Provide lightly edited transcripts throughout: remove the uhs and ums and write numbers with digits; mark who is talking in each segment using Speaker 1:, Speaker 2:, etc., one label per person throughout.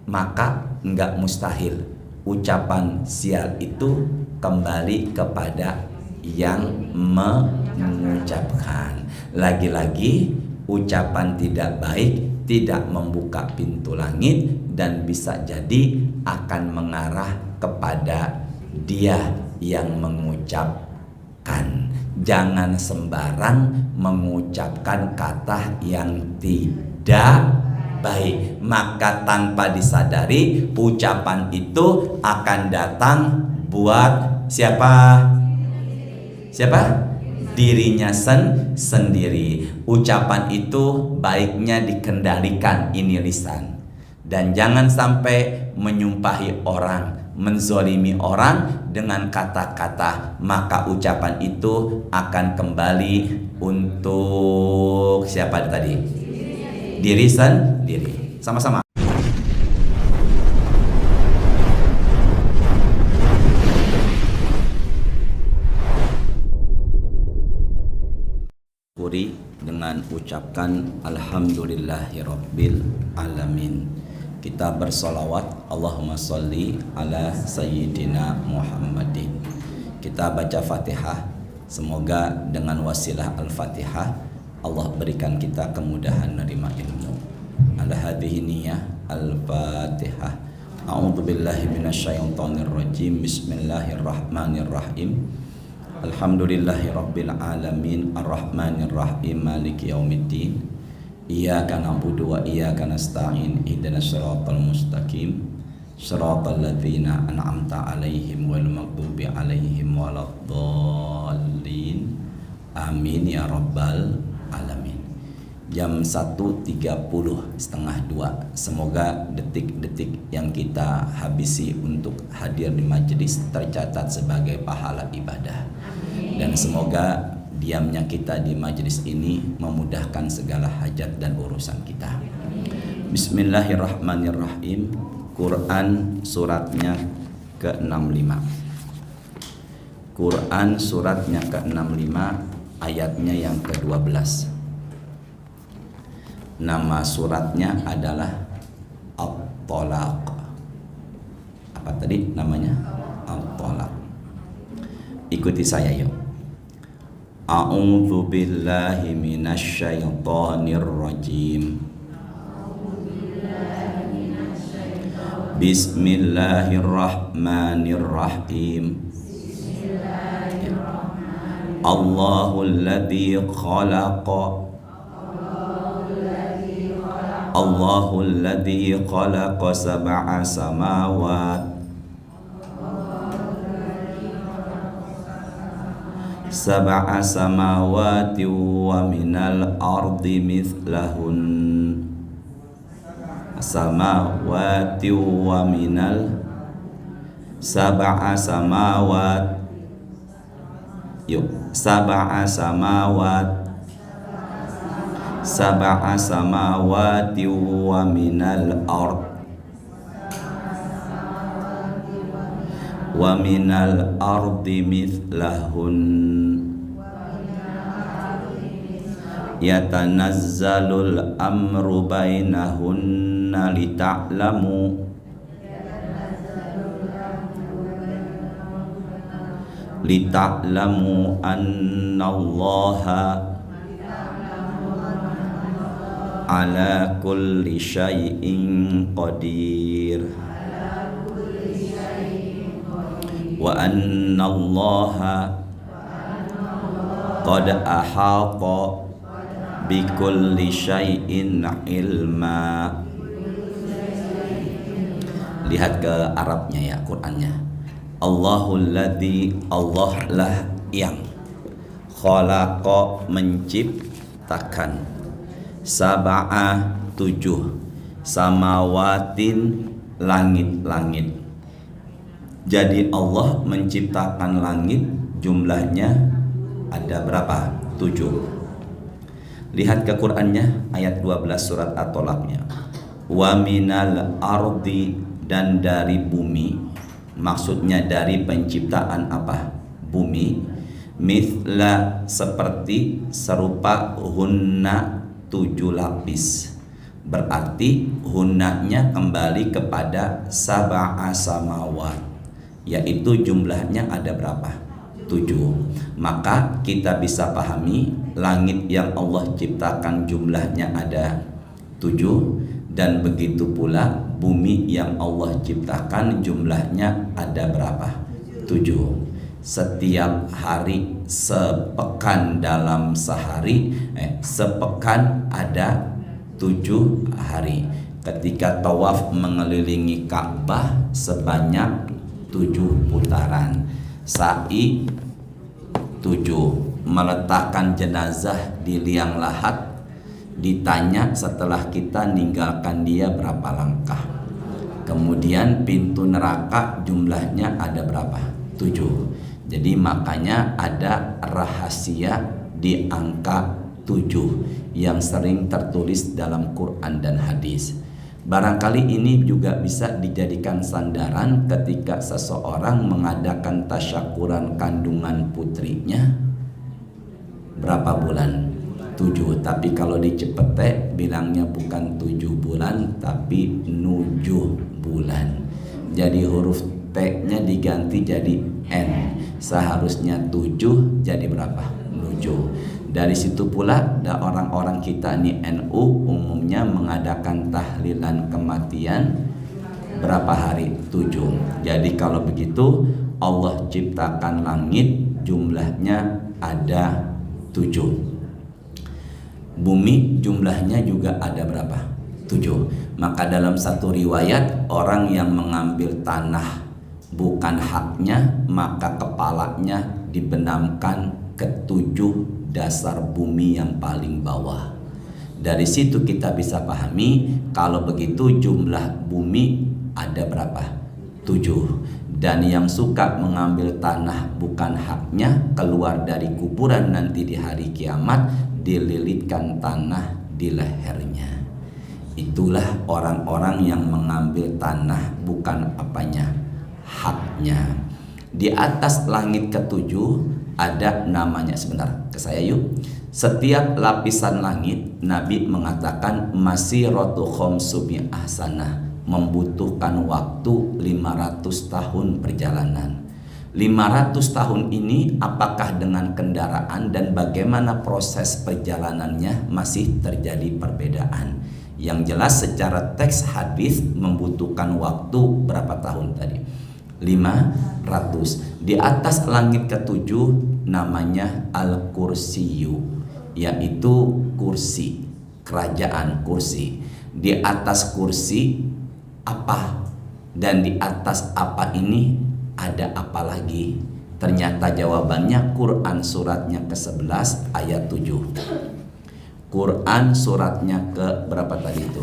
Speaker 1: maka enggak mustahil ucapan sial itu kembali kepada yang mengucapkan. Lagi-lagi ucapan tidak baik tidak membuka pintu langit dan bisa jadi akan mengarah kepada dia yang mengucapkan. Jangan sembarang mengucapkan kata yang tidak baik, maka tanpa disadari ucapan itu akan datang buat siapa? Dirinya sendiri. Ucapan itu baiknya dikendalikan, ini lisan. Dan jangan sampai menyumpahi orang, menzolimi orang dengan kata-kata, maka ucapan itu akan kembali untuk siapa tadi? Diri sendiri. Sama-sama. Dengan ucapkan alhamdulillahirabbil alamin. Kita bersolawat Allahumma sholli ala sayyidina Muhammadin. Kita baca Fatihah. Semoga dengan wasilah Al-Fatihah Allah berikan kita kemudahan menerima ilmu. Ala hadhihi niyyah Al-Fatihah. A'udzubillahi minasyaitonirrajim. Bismillahirrahmanirrahim. Alhamdulillahirabbil alamin arrahmanir rahim maliki yaumiddin. Iyyaka na'budu wa iyyaka nasta'in ihdinas siratal mustaqim siratal ladzina an'amta 'alaihim ghairil maghdubi 'alaihim waladdallin. Amin ya rabbal alamin. Jam 1.30, setengah 2. Semoga detik-detik yang kita habisi untuk hadir di majelis tercatat sebagai pahala ibadah. Dan semoga diamnya kita di majelis ini memudahkan segala hajat dan urusan kita. Bismillahirrahmanirrahim. Quran suratnya ke-65. Quran suratnya ke-65 ayatnya yang ke-12. Nama suratnya adalah At-Tolaq. Apa tadi namanya? At-Tolaq. Ikuti saya yuk. A'udzu billahi minasy syaithanir rajim. Bismillahirrahmanirrahim. Allahul ladzi khalaqa Allahul ladzi khalaqa sab'a samawat sab'a samawati wa minal ardi mithlahun samawati wa minal sab'a samawat yuk sab'a samawat sab'a samawati wa minal ard wa minal ardi mithlahun yatanazzalul amru bainahunna lita'lamu annallaha ala kulli syai'in qadir wa annallaha qad ahata bi kulli syai'in ilma. Lihat ke Arabnya ya, Qur'annya. Allahul ladzi, Allah lah yang khalaqa menciptakan sab'a 7 samawatin langit-langit. Jadi Allah menciptakan langit jumlahnya ada berapa? 7. Lihat ke Qur'annya ayat 12 surat At-Tolaqnya. Wa minal ardi, dan dari bumi. Maksudnya dari penciptaan apa? Bumi. Mithla, seperti, serupa, hunna 7 lapis. Berarti hunanya kembali kepada sab'a samawat, yaitu jumlahnya ada berapa? 7. Maka kita bisa pahami langit yang Allah ciptakan jumlahnya ada 7, dan begitu pula bumi yang Allah ciptakan jumlahnya ada berapa? 7. Setiap hari sepekan dalam sehari, sepekan ada 7 hari. Ketika tawaf mengelilingi Ka'bah sebanyak 7 putaran. Sa'i 7. Meletakkan jenazah di liang lahat, ditanya setelah kita ninggalkan dia berapa langkah. Kemudian pintu neraka jumlahnya ada berapa? 7. Jadi makanya ada rahasia di angka 7 yang sering tertulis dalam Quran dan hadis. Barangkali ini juga bisa dijadikan sandaran ketika seseorang mengadakan tasyakuran kandungan putrinya. Berapa bulan? 7. Tapi kalau di Cepete bilangnya bukan 7 bulan tapi 7 bulan. Jadi huruf T-nya diganti jadi N. Seharusnya 7 jadi berapa? 7. Dari situ pula ada orang-orang kita nih NU umumnya mengadakan tahlilan kematian berapa hari? 7. Jadi kalau begitu Allah ciptakan langit jumlahnya ada 7. Bumi jumlahnya juga ada berapa? 7. Maka dalam satu riwayat orang yang mengambil tanah bukan haknya, maka kepalanya dibenamkan ke 7 dasar bumi yang paling bawah. Dari situ kita bisa pahami kalau begitu jumlah bumi ada berapa? 7. Dan yang suka mengambil tanah bukan haknya keluar dari kuburan nanti di hari kiamat dililitkan tanah di lehernya. Itulah orang-orang yang mengambil tanah bukan apanya, haknya. Di atas langit ketujuh ada namanya, sebentar ke saya yuk. Setiap lapisan langit Nabi mengatakan masiratu khamsumi ahsanah, membutuhkan waktu 500 tahun perjalanan. 500 tahun ini apakah dengan kendaraan dan bagaimana proses perjalanannya masih terjadi perbedaan. Yang jelas secara teks hadis membutuhkan waktu berapa tahun tadi? 500. Di atas langit ketujuh namanya Al-Kursiyu, yaitu kursi, kerajaan kursi. Di atas kursi apa? Dan di atas apa ini ada apa lagi? Ternyata jawabannya Quran suratnya ke-11 ayat 7. Quran suratnya ke berapa tadi itu?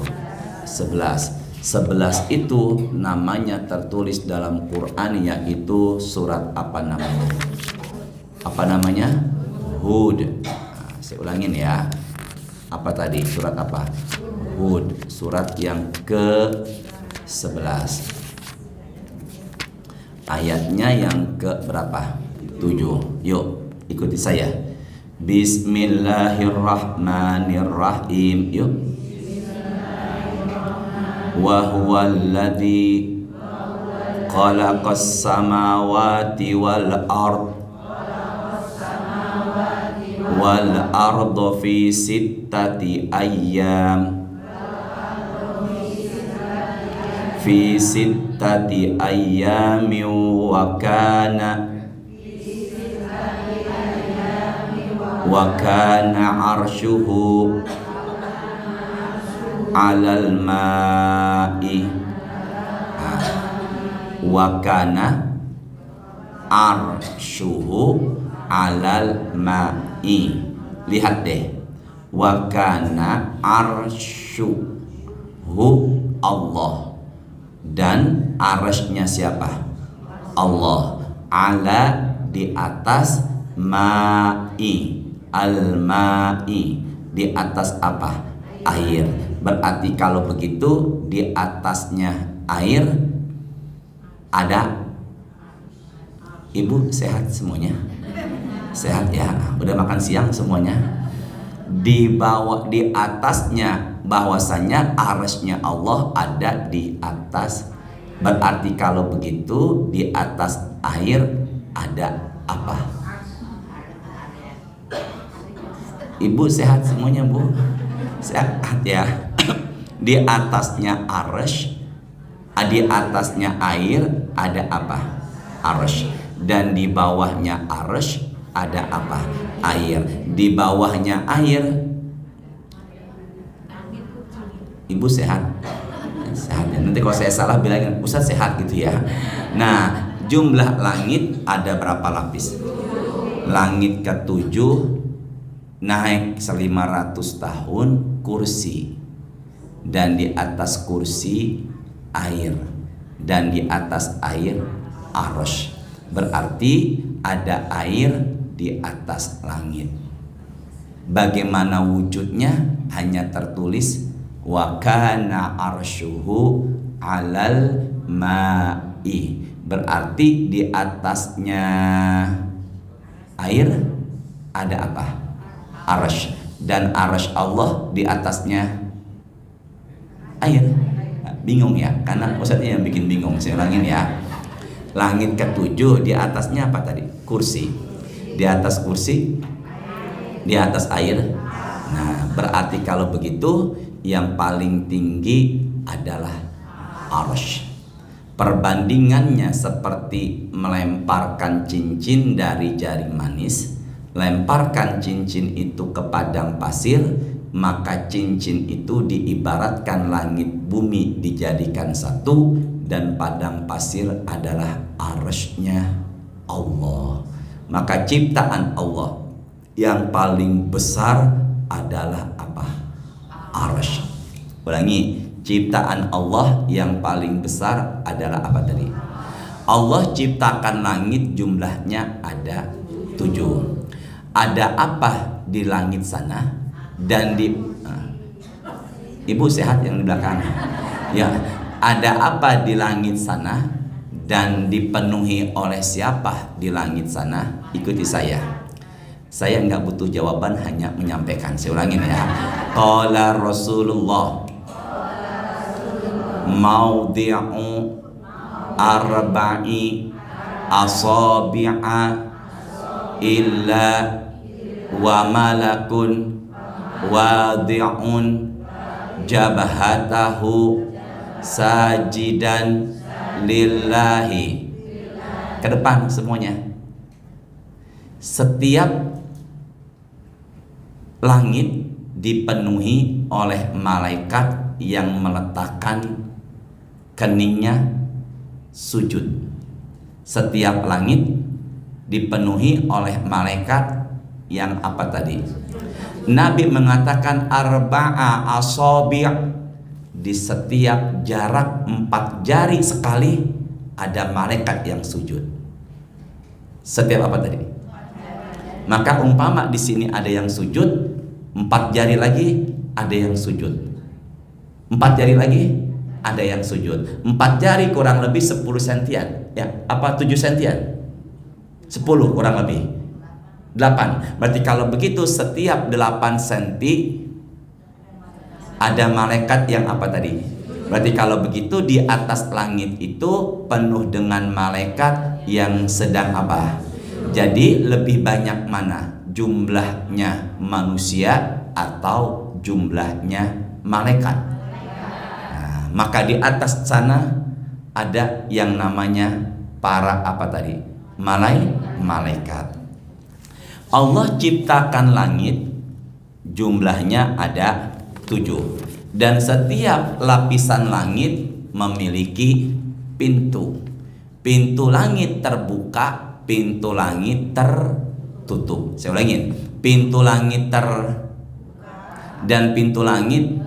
Speaker 1: 11. 11 itu namanya tertulis dalam Quran yaitu surat apa namanya? Apa namanya? Hud. Nah, saya ulangin ya. Apa tadi? Surat apa? Hud. Surat yang ke-11. Ayatnya yang ke berapa? 7. Yuk, ikuti saya. Bismillahirrahmanirrahim. Yuk. Wa huwallazi khalaqas samawati wal arda fi sittati ayyam wa kana arshuhu 'alal ma'i. Wa kana arshuhu 'alal ma'i. Lihat deh. Wa kana arshuhu Allah, dan arasnya siapa? Allah. Ala di atas, ma'i al-ma'i di atas apa? Air. Berarti kalau begitu di atasnya air ada. Ibu sehat semuanya? Sehat ya. Udah makan siang semuanya? Di bawah, di atasnya bahwasanya arsy-nya Allah ada di atas. Berarti kalau begitu di atas air ada apa? Ibu sehat semuanya, Bu? Sehat ya. Di atasnya arsy, di atasnya air ada apa? Arsy. Dan di bawahnya arsy ada apa? Air. Di bawahnya air. Ibu sehat? Sehat ya. Nanti kalau saya salah bilangin Ustaz sehat gitu ya. Nah, jumlah langit ada berapa lapis? Langit ketujuh naik 1500 tahun kursi, dan di atas kursi air, dan di atas air arsy. Berarti ada air di atas langit. Bagaimana wujudnya? Hanya tertulis wa kana arsyuhu 'alal ma'i. Berarti di atasnya air ada apa? Arsy. Dan arsy Allah di atasnya air. Bingung ya? Karena Ustaznya yang bikin bingung. Saya ulangin ya. Langit ketujuh di atasnya apa tadi? Kursi. Di atas kursi, di atas air. Nah, berarti kalau begitu yang paling tinggi adalah arsy. Perbandingannya seperti melemparkan cincin dari jaring manis. Lemparkan cincin itu ke padang pasir, maka cincin itu diibaratkan langit bumi dijadikan satu, dan padang pasir adalah arsy-nya Allah. Maka ciptaan Allah yang paling besar adalah apa? Arsy. Ulangi, ciptaan Allah yang paling besar adalah apa tadi? Allah ciptakan langit, jumlahnya ada 7. Ada apa di langit sana dan di Ibu sehat yang di belakang? Ya, ada apa di langit sana dan dipenuhi oleh siapa di langit sana? Ikuti saya. Saya nggak butuh jawaban, hanya menyampaikan. Saya ulangin ya. Qala Rasulullah maudhi'u arba'i asabi'a illa wa malakun wadhi'un jabhatahu sajidan lillahi. Ke depan semuanya. Setiap langit dipenuhi oleh malaikat yang meletakkan keningnya sujud. Setiap langit dipenuhi oleh malaikat yang apa tadi? Nabi mengatakan arba'a asabi'. Di setiap jarak 4 jari sekali ada malaikat yang sujud. Setiap apa tadi? Maka umpama di sini ada yang sujud, 4 jari lagi ada yang sujud. 4 jari lagi ada yang sujud. 4 jari kurang lebih 10 sentian. Ya, apa 7 sentian? 10 kurang lebih 8. Berarti kalau begitu setiap 8 senti ada malaikat yang apa tadi? Berarti kalau begitu di atas langit itu penuh dengan malaikat yang sedang apa? Jadi lebih banyak mana? Jumlahnya manusia atau jumlahnya malaikat? Nah, maka di atas sana ada yang namanya para apa tadi? Malaikat. Allah ciptakan langit, jumlahnya ada 7, dan setiap lapisan langit memiliki pintu. Pintu langit terbuka, pintu langit tertutup. Saya ulangin, pintu langit dan pintu langit.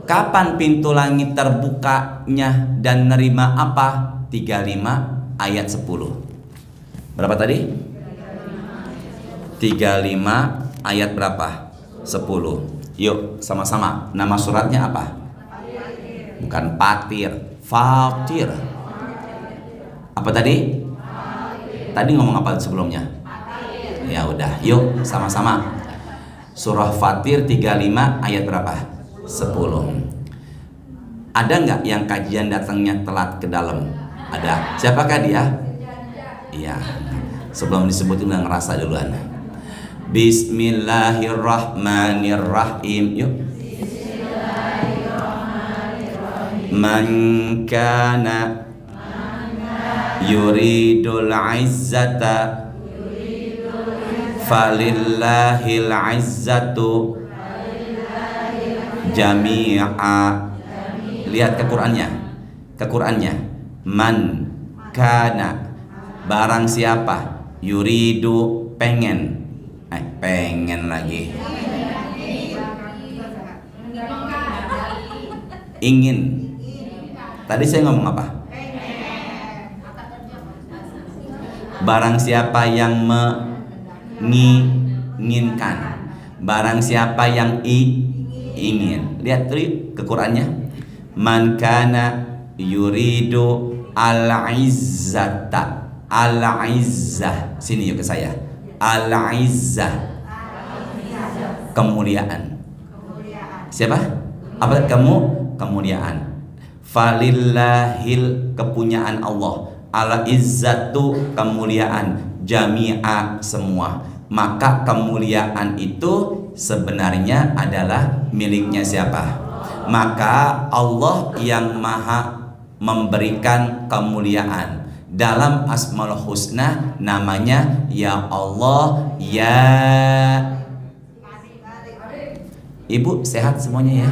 Speaker 1: Kapan pintu langit terbukanya dan nerima apa? 35 ayat 10. Berapa tadi? 35 ayat berapa? 10. Yuk sama-sama. Nama suratnya apa? Bukan Fatir, Fatir. Apa tadi? Tadi ngomong apa sebelumnya? Ya udah, yuk sama-sama. Surah Fatir 35 ayat berapa? 10. Ada nggak yang kajian datangnya telat ke dalam? Ada. Siapakah dia? Iya. Sebelum disebutin udah ngerasa duluan. Bismillahirrahmanirrahim. Yuk. Man kana yuridul izzata falillahil izzatu jami'a. Lihat ke Qur'annya. Man kana, barang siapa, yuridu, pengen lagi, ingin. Tadi saya ngomong apa? Barang siapa yang menginginkan, barang siapa yang ingin. Lihat tuh ke Qur'annya. Man kana yuridu al-izzata, al-izzah. Sini yuk ke saya. Al-izzah, kemuliaan. Siapa? Apa kamu? Kemuliaan. Falillahil, kepunyaan Allah. Al-izzatu, kemuliaan. Jami'a, semua. Maka kemuliaan itu sebenarnya adalah miliknya siapa? Maka Allah yang maha memberikan kemuliaan. Dalam Asmaul Husna namanya Ya Allah, Ya. Ibu sehat semuanya ya?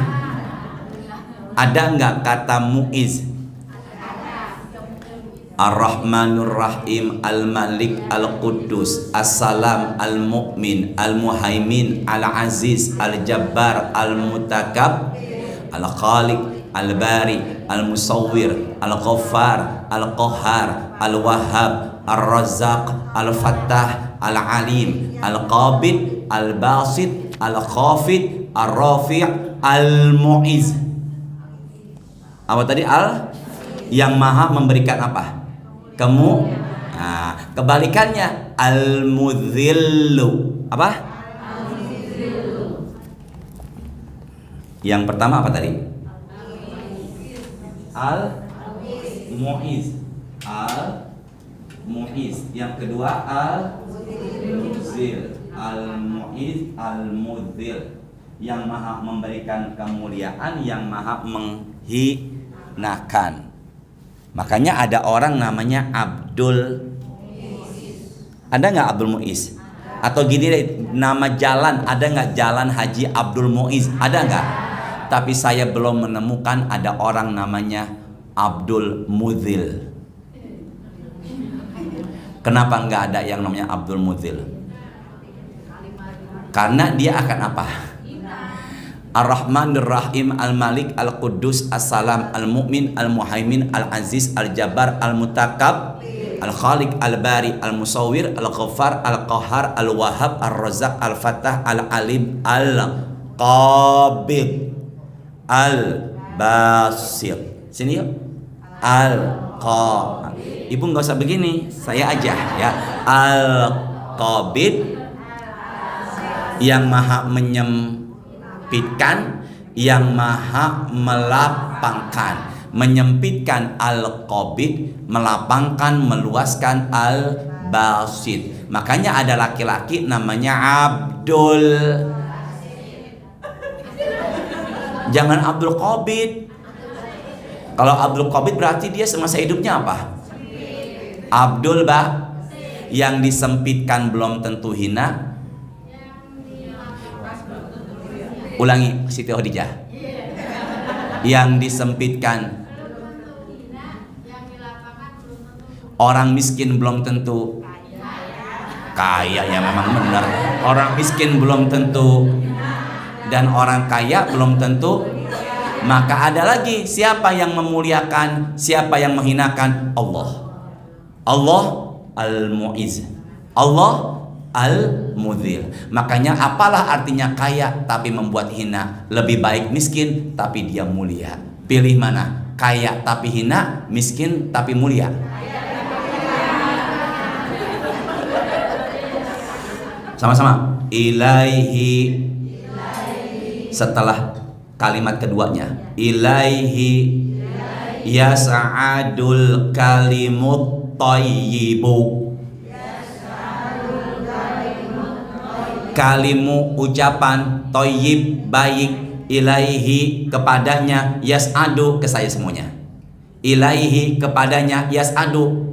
Speaker 1: Ada nggak kata Mu'iz? Ar-Rahmanur Rahim, Al-Malik, Al-Quddus, As-Salam, Al-Mu'min, Al-Muhaimin, Al-Aziz, Al-Jabbar, Al-Mutakab, Al-Khaliq, Al-Bari, Al-Musawwir, Al-Ghaffar, Al-Qahhar, Al-Wahhab, Al-Razzaq, Al-Fattah, Al-Alim, Al-Qabid, Al-Basit, Al-Khafid, Al-Rafi', Al-Mu'iz. Apa tadi? Yang maha memberikan apa? Kebalikannya Al-Mudzillu. Apa? Yang pertama apa tadi? Al-Mu'iz. Al-Mu'iz. Yang kedua Al-Mudzil. Al-Mu'iz, Al-Mudzil. Yang maha memberikan kemuliaan, yang maha menghinakan. Makanya ada orang namanya Abdul. Ada nggak Abdul Mu'iz? Atau gini deh, nama jalan, ada nggak jalan Haji Abdul Mu'iz? Ada nggak? Tapi saya belum menemukan ada orang namanya Abdul Mudzil. Kenapa nggak ada yang namanya Abdul Mudzil? Karena dia akan apa? Ar-Rahmanir Rahim, Al-Malik, Al-Quddus, As-Salam, Al-Mu'min, Al-Muhaimin, Al-Aziz, Al-Jabbar, Al-Mutakab, Al-Khaliq, Al-Bari, Al-Musawwir, Al-Ghaffar, Al-Qahhar, Al-Wahhab, Al-Razzaq, Al-Fattah, Al-Alim, Al-Qabid, Al-Basit. Sini yuk. Al-Qabid. Ibu nggak usah begini, saya aja ya. Al-Qabid, yang maha menyempitkan, yang maha melapangkan. Menyempitkan Al-Qabid, melapangkan, meluaskan Al-Basit. Makanya ada laki-laki namanya Abdul. Jangan Abdul Qabid. Kalau Abdul Qabid berarti dia semasa hidupnya apa? Abdul yang disempitkan belum tentu hina. Ulangi Siti Khadijah. Yang disempitkan, orang miskin belum tentu kaya. Ya memang benar. Orang miskin belum tentu, dan orang kaya belum tentu. Maka ada lagi, siapa yang memuliakan, siapa yang menghinakan? Allah. Allah Al-Mu'iz, Allah Al-Mudzil. Makanya apalah artinya kaya tapi membuat hina? Lebih baik miskin tapi dia mulia. Pilih mana? Kaya tapi hina, miskin tapi mulia? Sama-sama. Ilaihi. Setelah Kalimat keduanya, ilaihi yas'adul kalimut thayyibu. Kalimu ucapan, thayyib baik, ilaihi kepadanya, yas'adu ke saya semuanya. Ilaihi kepadanya, yas'adu.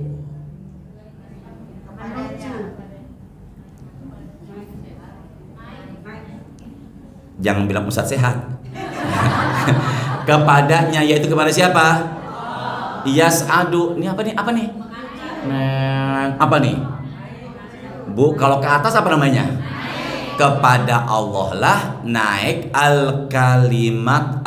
Speaker 1: Jangan bilang Ustadz sehat. Kepadanya, yaitu kepada siapa? Yas'adu. Ini apa nih? Apa nih? Apa nih? Bu, kalau ke atas apa namanya? Kepada Allah lah naik al-kalimut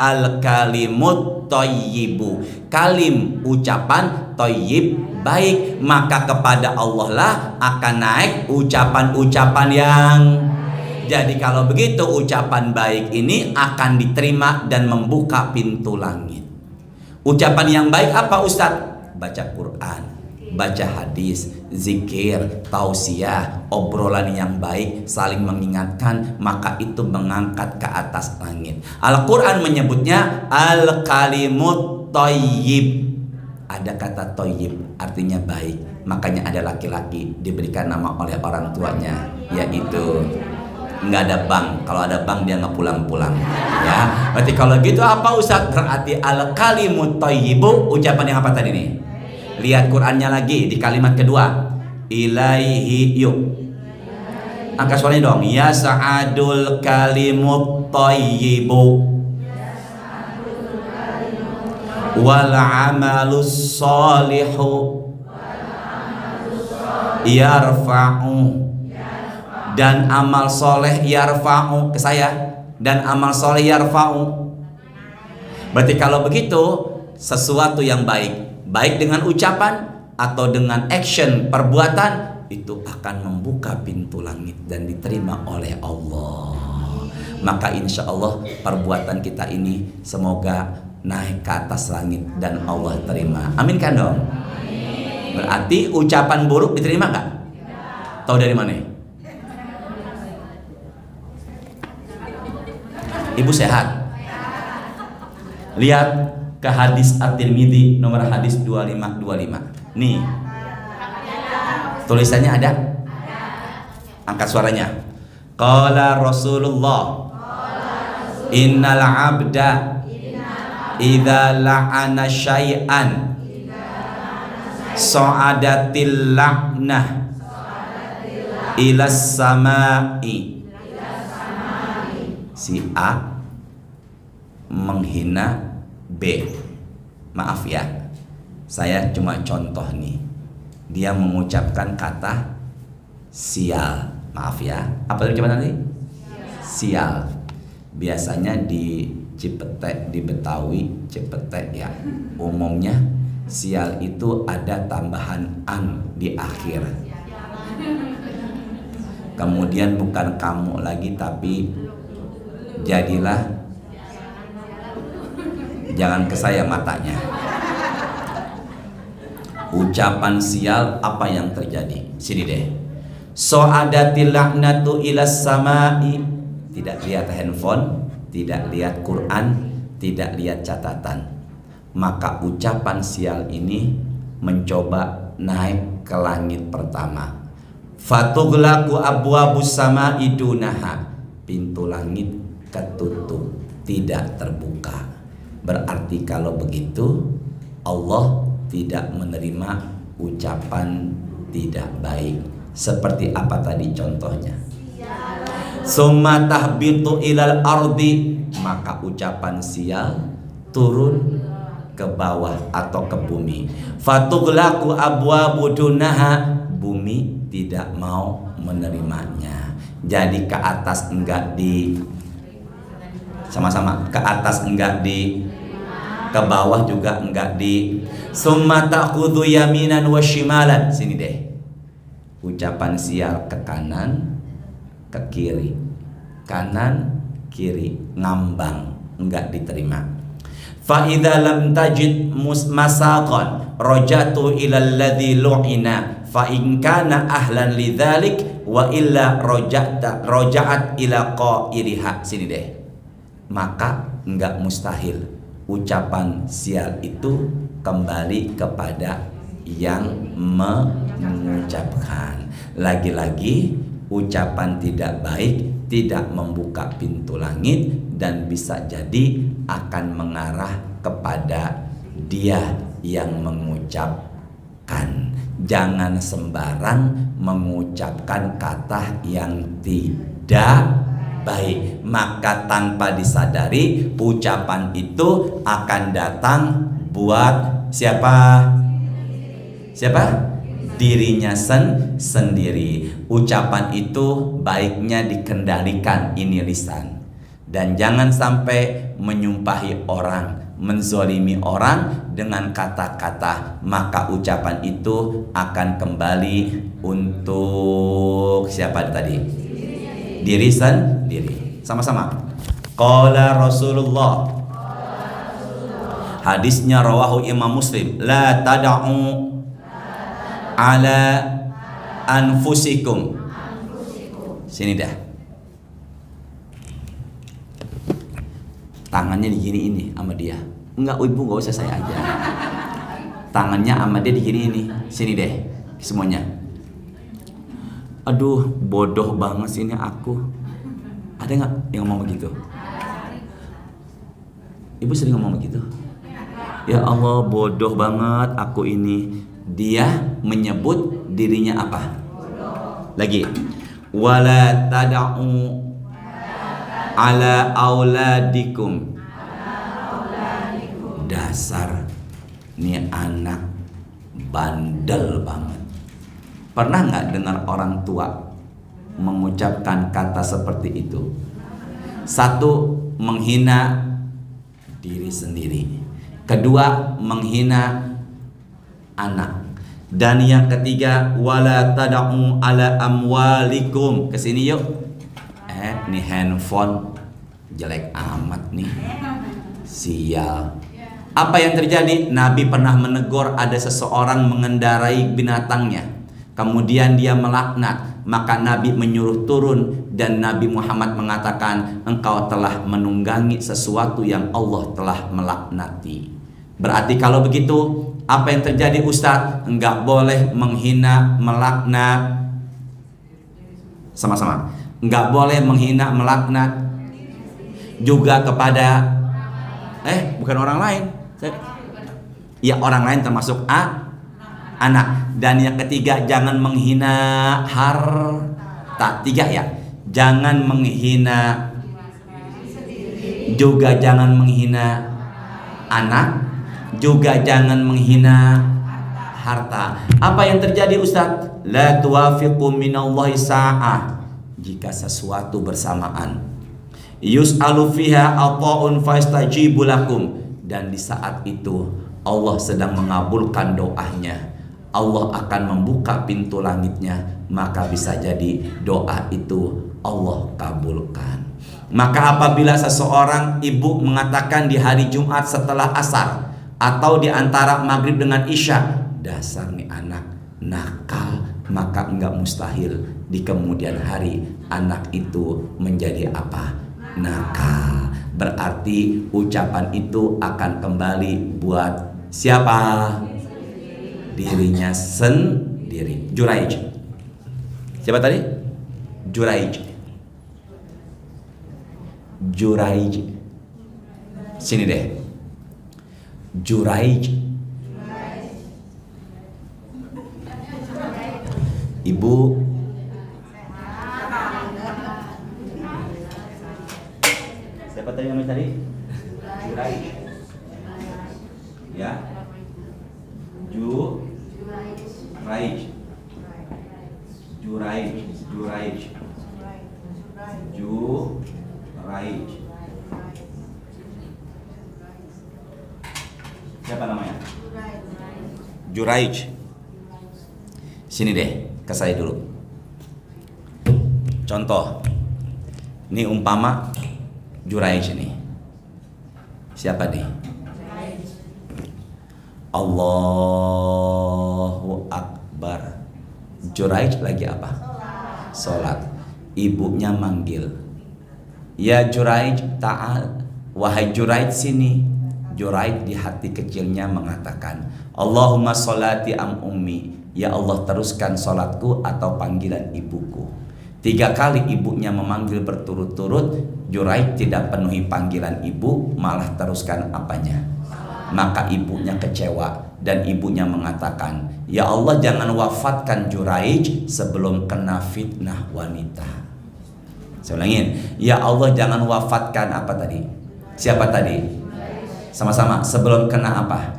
Speaker 1: thayyibu. Kalim ucapan, thayyib baik, maka kepada Allah lah akan naik ucapan-ucapan yang. Jadi kalau begitu ucapan baik ini akan diterima dan membuka pintu langit. Ucapan yang baik apa Ustadz? Baca Quran, baca hadis, zikir, tausiah, obrolan yang baik, saling mengingatkan, maka itu mengangkat ke atas langit. Al-Quran menyebutnya al-kalimut thayyib. Ada kata thayyib artinya baik. Makanya ada laki-laki diberikan nama oleh orang tuanya, yaitu nggak ada bank. Kalau ada bank dia nggak pulang-pulang, ya. Berarti kalau gitu apa Ustaz? Berarti al-kalimut thayyibu, ucapan yang apa tadi nih? Lihat Qurannya lagi di kalimat kedua, ilaihi, yuk angkat suaranya dong, ya sa'adul kalimut thayyibu wal amalus salihu yarfa'u. Dan amal soleh yarfa'u ke saya, dan amal soleh yarfa'u. Berarti kalau begitu sesuatu yang baik, baik dengan ucapan atau dengan action, perbuatan, itu akan membuka pintu langit dan diterima oleh Allah. Maka insya Allah perbuatan kita ini semoga naik ke atas langit dan Allah terima. Amin kan dong? Berarti ucapan buruk diterima nggak? Tahu dari mana? Ibu sehat? Lihat ke hadis At-Tirmidzi nomor hadis 2525. Nih. Tulisannya ada? Angkat suaranya. Qala Rasulullah, innal abda idza la'ana syai'an sa'adatil la'nah ila samai. Si A menghina B. Maaf ya, saya cuma contoh nih. Dia mengucapkan kata sial. Maaf ya, apa ucapan nanti? Sial. Biasanya di Cipete, di Betawi, Cipete ya, umumnya sial itu ada tambahan an di akhir. Kemudian bukan kamu lagi tapi jadilah, jangan ke saya matanya. Ucapan sial apa yang terjadi? Sini deh. So'adatil la'natu ilas samai. Tidak lihat handphone, tidak lihat Quran, tidak lihat catatan. Maka ucapan sial ini mencoba naik ke langit pertama. Fatughlaqu abwabus samai dunaha. Pintu langit ketutup, tidak terbuka. Berarti kalau begitu Allah tidak menerima ucapan tidak baik. Seperti apa tadi contohnya? Summa tahbitu ilal ardi, maka ucapan sial turun ke bawah atau ke bumi. Fatughlaqu abwabu dunaha, bumi tidak mau menerimanya. Jadi ke atas enggak di, sama-sama ke atas enggak di, ke bawah juga enggak di. Summa ta'khudhu yaminan wa shimalan. Sini deh. Ucapan sial ke kanan, ke kiri, kanan, kiri, ngambang, enggak diterima. Fa idza lam tajid masaqan rajatu ila alladhi lu'ina fa in kana ahlan lidzalik wa illa raja'at ila qailiha. Sini deh. Maka enggak mustahil. Ucapan sial itu kembali kepada yang mengucapkan. Lagi-lagi ucapan tidak baik tidak membuka pintu langit dan bisa jadi akan mengarah kepada dia yang mengucapkan. Jangan sembarang mengucapkan kata yang tidak baik, maka tanpa disadari ucapan itu akan datang buat siapa? Dirinya sendiri. Ucapan itu baiknya dikendalikan, ini lisan. Dan jangan sampai menyumpahi orang, menzolimi orang dengan kata-kata, maka ucapan itu akan kembali untuk siapa tadi? Diri sendiri. Sama-sama. Qala Rasulullah. Hadisnya rawahu Imam Muslim. La tada'u ala anfusikum. Sini dah. Tangannya digini ini sama dia. Enggak, ibu gak usah, saya aja. Tangannya sama dia digini ini. Sini deh semuanya. Aduh, bodoh banget sih ini aku. Ada nggak yang ngomong begitu? Ibu sering ngomong begitu. Ya Allah, bodoh banget aku ini. Dia menyebut dirinya apa? Lagi. Wala tada'u ala auladikum. Dasar nih anak bandel banget. Pernah nggak dengar orang tua mengucapkan kata seperti itu? Satu, menghina diri sendiri. Kedua, menghina anak. Dan yang ketiga, wala tada'u ala amwalikum. Kesini yuk. Nih handphone jelek amat nih. Sial. Apa yang terjadi? Nabi pernah menegur ada seseorang mengendarai binatangnya. Kemudian dia melaknat, maka Nabi menyuruh turun dan Nabi Muhammad mengatakan, engkau telah menunggangi sesuatu yang Allah telah melaknati. Berarti kalau begitu, apa yang terjadi Ustadz? Enggak boleh menghina, melaknat. Sama-sama. Enggak boleh menghina, melaknat juga kepada bukan orang lain. Ya, orang lain termasuk anak. Dan yang ketiga, jangan menghina harta. 3 ya. Jangan menghina, juga jangan menghina anak, juga jangan menghina harta. Apa yang terjadi Ustaz? La tuwafiqu minallahi sa'ah. Jika sesuatu bersamaan, yus'alu fiha ata'un fastajibu lakum, dan di saat itu Allah sedang mengabulkan doanya, Allah akan membuka pintu langitnya, maka bisa jadi doa itu Allah kabulkan. Maka apabila seseorang ibu mengatakan di hari Jumat setelah asar atau di antara maghrib dengan isya, dasar nih anak nakal, maka enggak mustahil di kemudian hari anak itu menjadi apa? Nakal. Berarti ucapan itu akan kembali buat siapa? Dirinya sendiri. Juraij. Siapa tadi? Juraij. Sini deh. Juraij. Ibu. Siapa tadi namanya tadi? Juraij. Ya. Juraij. Siapa namanya? Juraij. Sini deh, ke saya dulu. Contoh. Ini umpama Juraij ini. Siapa nih? Allahu Akbar. Juraij lagi apa? Sholat. Ibunya manggil, ya Juraij, ta'al. wahai Juraid sini. Juraid di hati kecilnya mengatakan, Allahumma sholati am ummi, ya Allah teruskan sholatku atau panggilan ibuku. 3 kali ibunya memanggil berturut-turut, Juraid tidak penuhi panggilan ibu, malah teruskan apanya? Maka ibunya kecewa dan ibunya mengatakan, ya Allah jangan wafatkan Juraid sebelum kena fitnah wanita. Saya ulangin, ya Allah jangan wafatkan apa tadi? Siapa tadi? Sama-sama, sebelum kena apa?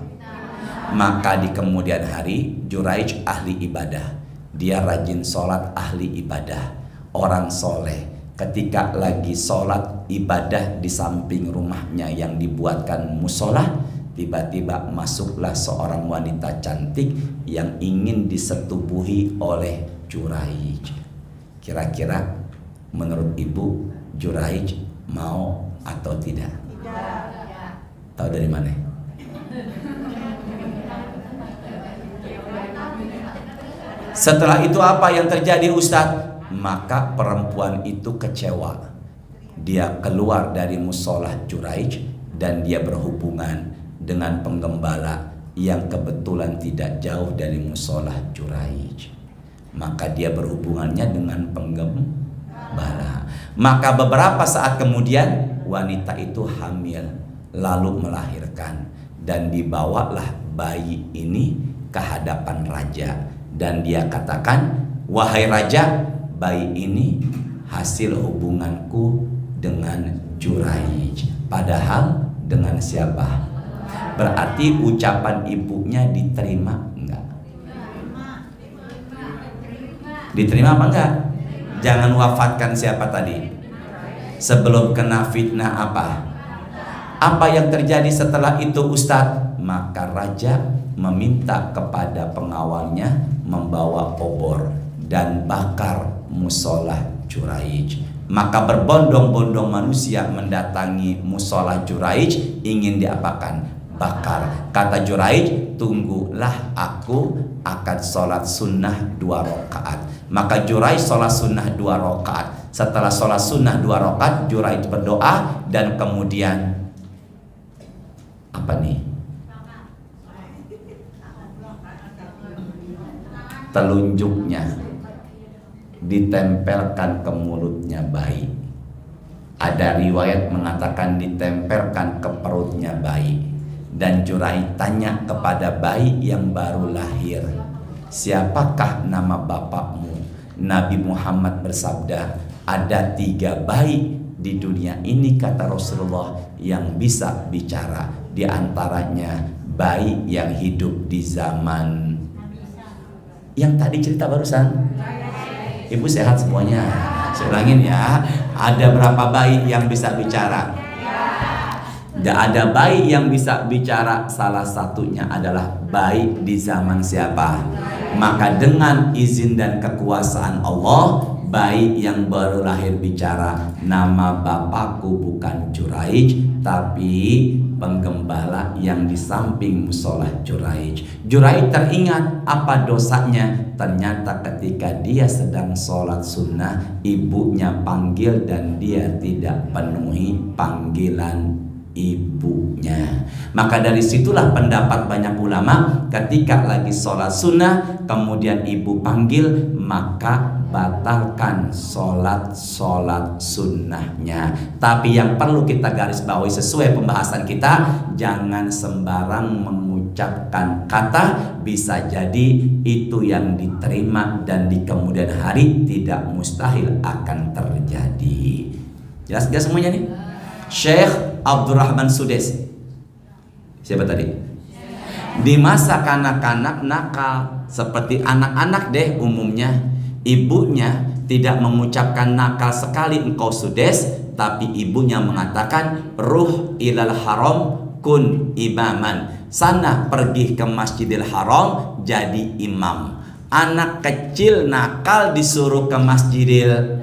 Speaker 1: Maka di kemudian hari Juraij ahli ibadah, dia rajin sholat, ahli ibadah, orang soleh. Ketika lagi sholat ibadah di samping rumahnya yang dibuatkan musola, tiba-tiba masuklah seorang wanita cantik yang ingin disetubuhi oleh Juraij. Kira-kira menurut ibu Juraij mau atau tidak? Tahu dari mana? Setelah itu apa yang terjadi Ustadz? Maka perempuan itu kecewa. Dia keluar dari musolah Juraij dan dia berhubungan dengan penggembala yang kebetulan tidak jauh dari musolah Juraij. Maka dia berhubungannya dengan penggembala. Maka beberapa saat kemudian wanita itu hamil, lalu melahirkan, dan dibawalah bayi ini ke hadapan raja, dan dia katakan, wahai raja, bayi ini hasil hubunganku dengan Juraij. Padahal dengan siapa? Berarti ucapan ibunya diterima enggak? Diterima apa enggak? Jangan wafatkan siapa tadi? Sebelum kena fitnah apa? Apa yang terjadi setelah itu Ustadz? Maka raja meminta kepada pengawalnya membawa obor dan bakar musolah Juraij. Maka berbondong-bondong manusia mendatangi musolah Juraij, ingin diapakan? Bakar. Kata Juraij, tunggulah aku akan sholat sunnah 2 rakaat. Maka Juraij sholat sunnah 2 rakaat. Setelah sholat sunnah 2 rakaat, Juraij berdoa dan kemudian apa nih? Telunjuknya ditempelkan ke mulutnya bayi. Ada riwayat mengatakan ditempelkan ke perutnya bayi. Dan Juraij tanya kepada bayi yang baru lahir, siapakah nama bapakmu? Nabi Muhammad bersabda, ada 3 bayi di dunia ini, kata Rasulullah, yang bisa bicara. Di antaranya bayi yang hidup di zaman yang tadi cerita barusan. Ibu sehat semuanya? Saya ulangin ya, ada berapa bayi yang bisa bicara? Ada bayi yang bisa bicara, salah satunya adalah bayi di zaman siapa? Maka dengan izin dan kekuasaan Allah, bayi yang baru lahir bicara, nama bapakku bukan Juraij, tapi penggembala yang di samping musola Juraij. Juraij teringat apa dosanya. Ternyata ketika dia sedang sholat sunnah, ibunya panggil dan dia tidak penuhi panggilan ibunya. Maka dari situlah pendapat banyak ulama, ketika lagi sholat sunnah kemudian ibu panggil, maka batalkan sholat sunnahnya. Tapi yang perlu kita garis bawahi sesuai pembahasan kita, jangan sembarang mengucapkan kata, bisa jadi itu yang diterima dan di kemudian hari tidak mustahil akan terjadi. Jelas gak semuanya nih? Syekh Abdurrahman Sudes, siapa tadi? Di masa kanak-kanak nakal, seperti anak-anak deh umumnya, ibunya tidak mengucapkan nakal sekali engkau Sudes, tapi ibunya mengatakan ruh ilal haram kun imaman, sana pergi ke Masjidil Haram jadi imam. Anak kecil nakal disuruh ke Masjidil,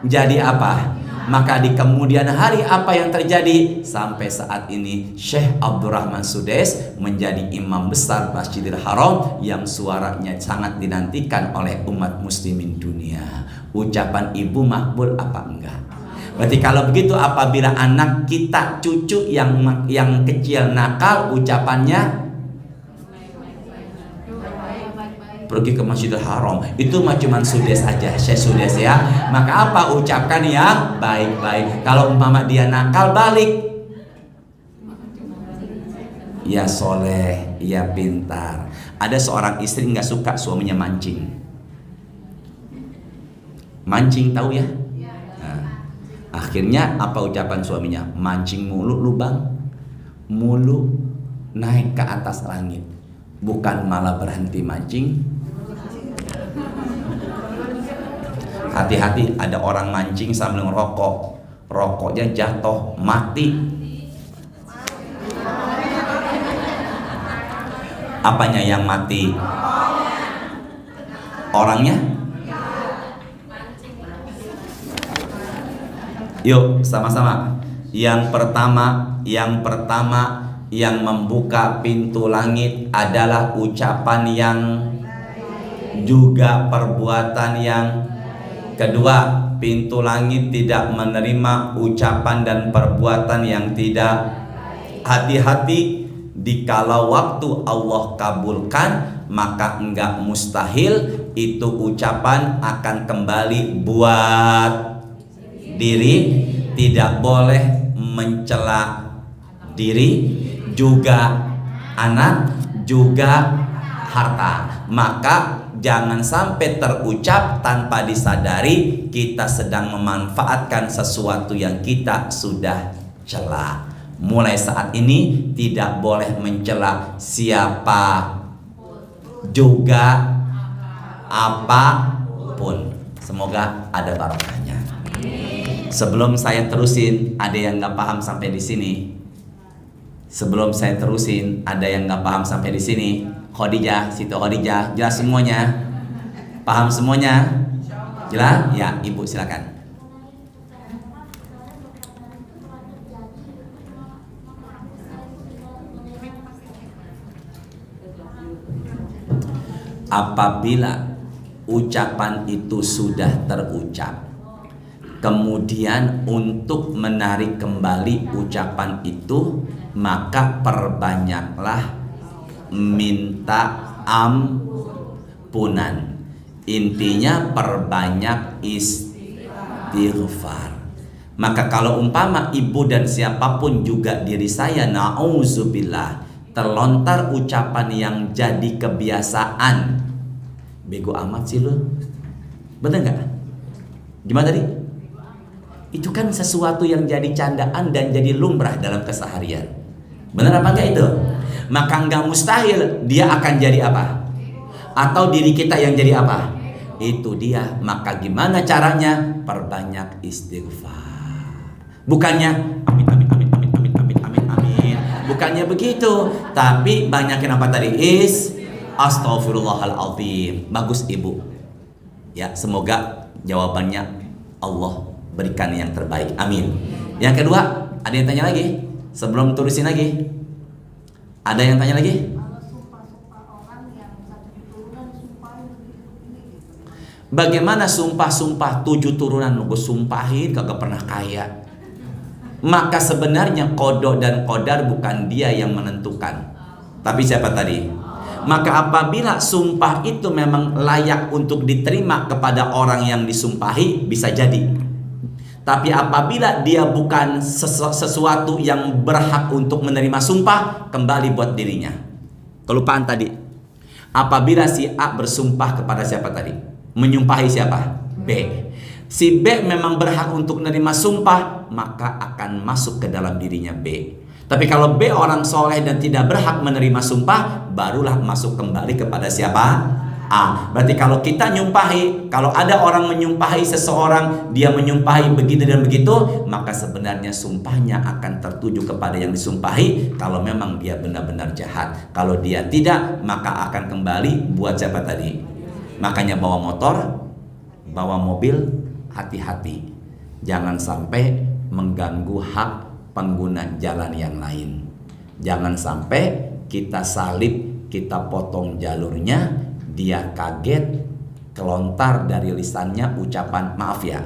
Speaker 1: jadi apa? Maka di kemudian hari apa yang terjadi? Sampai saat ini Syekh Abdurrahman Sudes menjadi imam besar Masjidil Haram yang suaranya sangat dinantikan oleh umat muslimin dunia. Ucapan ibu makbul apa enggak? Berarti kalau begitu apabila anak kita cucu yang kecil nakal, ucapannya pergi ke Masjidil Haram, itu mah cuman sudes aja, saya sudes ya. Maka apa? Ucapkan yang baik-baik. Kalau umpama dia nakal, balik, ya soleh, ya pintar. Ada seorang istri nggak suka suaminya mancing. Mancing tahu ya? Nah, akhirnya apa ucapan suaminya? Mancing mulu lubang, mulu naik ke atas langit. Bukan malah berhenti mancing. Hati-hati, ada orang mancing sambil ngerokok, rokoknya jatuh, mati. Apanya yang mati? Orangnya? Yuk sama-sama. Yang pertama yang membuka pintu langit adalah ucapan yang juga perbuatan yang. Kedua, pintu langit tidak menerima ucapan dan perbuatan yang tidak. Hati-hati, dikala waktu Allah kabulkan, maka enggak mustahil itu ucapan akan kembali buat diri. Tidak boleh mencela diri, juga anak, juga harta. Maka jangan sampai terucap tanpa disadari kita sedang memanfaatkan sesuatu yang kita sudah cela. Mulai saat ini tidak boleh mencela siapa juga apapun. Semoga ada barokahnya. Sebelum saya terusin, ada yang nggak paham sampai di sini. Sebelum saya terusin, ada yang nggak paham sampai di sini. Khadijah, Siti Khadijah, jelas semuanya? Paham semuanya? Jelas? Ya, Ibu silakan. Apabila ucapan itu sudah terucap, kemudian untuk menarik kembali ucapan itu, maka perbanyaklah minta ampunan. Intinya perbanyak istighfar. Maka kalau umpama ibu dan siapapun juga diri saya, na'udzubillah, terlontar ucapan yang jadi kebiasaan, bego amat sih lo, bener nggak? Gimana tadi? Itu kan sesuatu yang jadi candaan dan jadi lumrah dalam keseharian. Benar apa enggak itu? Maka enggak mustahil dia akan jadi apa? Atau diri kita yang jadi apa? Itu dia. Maka gimana caranya? Perbanyak istighfar. Bukannya amin amin amin amin amin amin amin amin. Bukannya begitu, tapi banyakin apa tadi? Astaghfirullahaladzim. Bagus Ibu. Ya, semoga jawabannya Allah berikan yang terbaik. Amin. Yang kedua, ada yang tanya lagi? Sebelum tulisin lagi, ada yang tanya lagi? Bagaimana sumpah-sumpah 7 turunan gue sumpahin kagak pernah kaya? Maka sebenarnya qada dan qadar bukan dia yang menentukan, tapi siapa tadi? Maka apabila sumpah itu memang layak untuk diterima kepada orang yang disumpahi, bisa jadi. Tapi apabila dia bukan sesuatu yang berhak untuk menerima sumpah, kembali buat dirinya. Kelupaan tadi. Apabila si A bersumpah kepada siapa tadi? Menyumpahi siapa? B. Si B memang berhak untuk menerima sumpah, maka akan masuk ke dalam dirinya B. Tapi kalau B orang soleh dan tidak berhak menerima sumpah, barulah masuk kembali kepada siapa? A. Berarti kalau kita nyumpahi, kalau ada orang menyumpahi seseorang, dia menyumpahi begitu dan begitu, maka sebenarnya sumpahnya akan tertuju kepada yang disumpahi. Kalau memang dia benar-benar jahat, kalau dia tidak, maka akan kembali buat siapa tadi? Makanya bawa motor, bawa mobil, hati-hati, jangan sampai mengganggu hak pengguna jalan yang lain. Jangan sampai kita salib, kita potong jalurnya, dia kaget, kelontar dari lisannya ucapan maaf ya,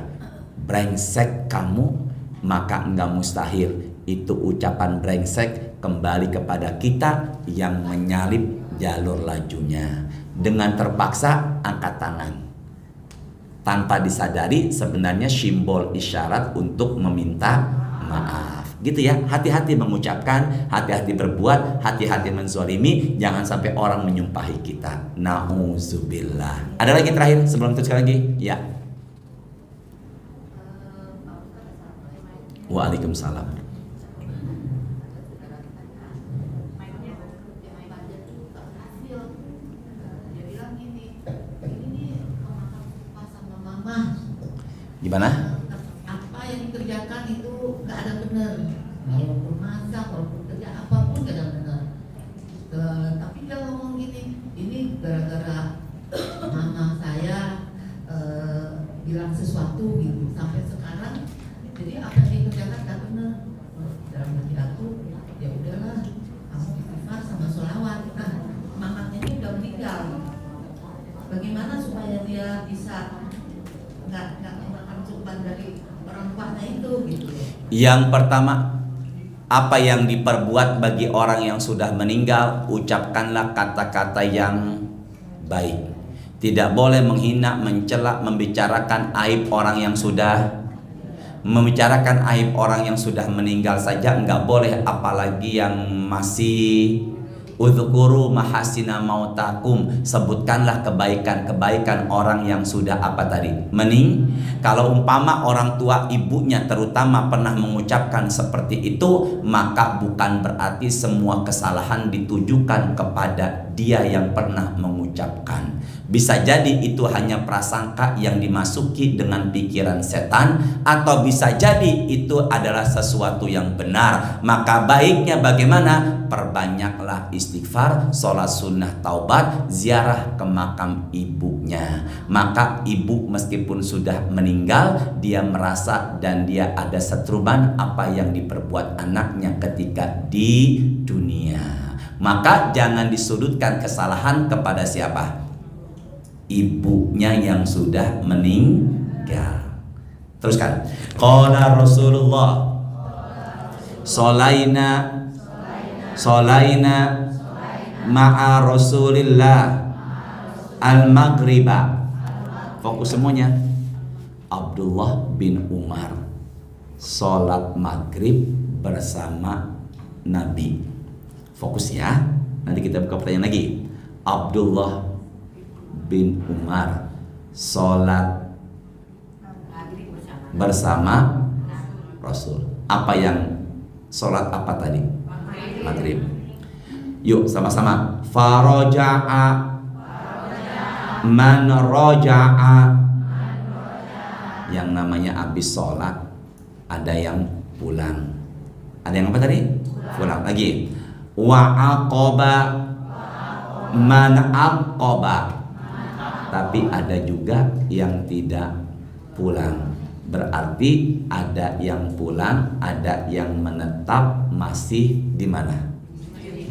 Speaker 1: brengsek kamu, maka enggak mustahil itu ucapan brengsek kembali kepada kita yang menyalip jalur lajunya. Dengan terpaksa angkat tangan, tanpa disadari sebenarnya simbol isyarat untuk meminta maaf. Gitu ya, hati-hati mengucapkan, hati-hati berbuat, hati-hati menzolimi, jangan sampai orang menyumpahi kita. Nauzubillah. Ada lagi terakhir sebelum itu sekali lagi? Ya. Waalaikumsalam. Gimana?
Speaker 2: Apa yang dikerjakan itu nggak ada benar. Walaupun masak, walaupun kerja apapun nggak ada benar. Tapi dia ngomong gini, ini gara-gara mama saya bilang sesuatu gitu. Sampai sekarang, jadi apa yang dikerjakan nggak benar. Dalam hati aku, ya udahlah, kamu istighfar sama sholawat. Nah, mamanya ini udah meninggal. Bagaimana supaya dia bisa nggak memakan sumban dari orang tuanya itu gitu.
Speaker 1: Yang pertama, apa yang diperbuat bagi orang yang sudah meninggal, ucapkanlah kata-kata yang baik. Tidak boleh menghina, mencela, membicarakan aib orang yang sudah meninggal saja enggak boleh, apalagi yang masih. Udzkuru mahasina mautakum, sebutkanlah kebaikan-kebaikan orang yang sudah apa tadi? Kalau umpama orang tua ibunya terutama pernah mengucapkan seperti itu, maka bukan berarti semua kesalahan ditujukan kepada dia yang pernah mengucapkan. Bisa jadi itu hanya prasangka yang dimasuki dengan pikiran setan, atau bisa jadi itu adalah sesuatu yang benar. Maka baiknya bagaimana? Perbanyaklah istighfar, sholat sunnah taubat, ziarah ke makam ibunya. Maka ibu meskipun sudah meninggal, dia merasa dan dia ada setruban apa yang diperbuat anaknya ketika di dunia. Maka jangan disudutkan kesalahan kepada siapa? Ibunya yang sudah meninggal. Teruskan. Qala Rasulullah Solaina ma'a Rasulillah al-maghriba. Fokus semuanya. Abdullah bin Umar sholat maghrib bersama Nabi. Fokus ya. Nanti kita buka pertanyaan lagi. Abdullah bin Umar sholat bersama Rasul. Apa yang sholat apa tadi? Maghrib. Yuk sama-sama. Faraja'a man raja'a. Yang namanya habis sholat ada yang pulang. Ada yang apa tadi? Pulang lagi. Wa aqaba man aqaba. Tapi ada juga yang tidak pulang. Berarti ada yang pulang, ada yang menetap masih di mana?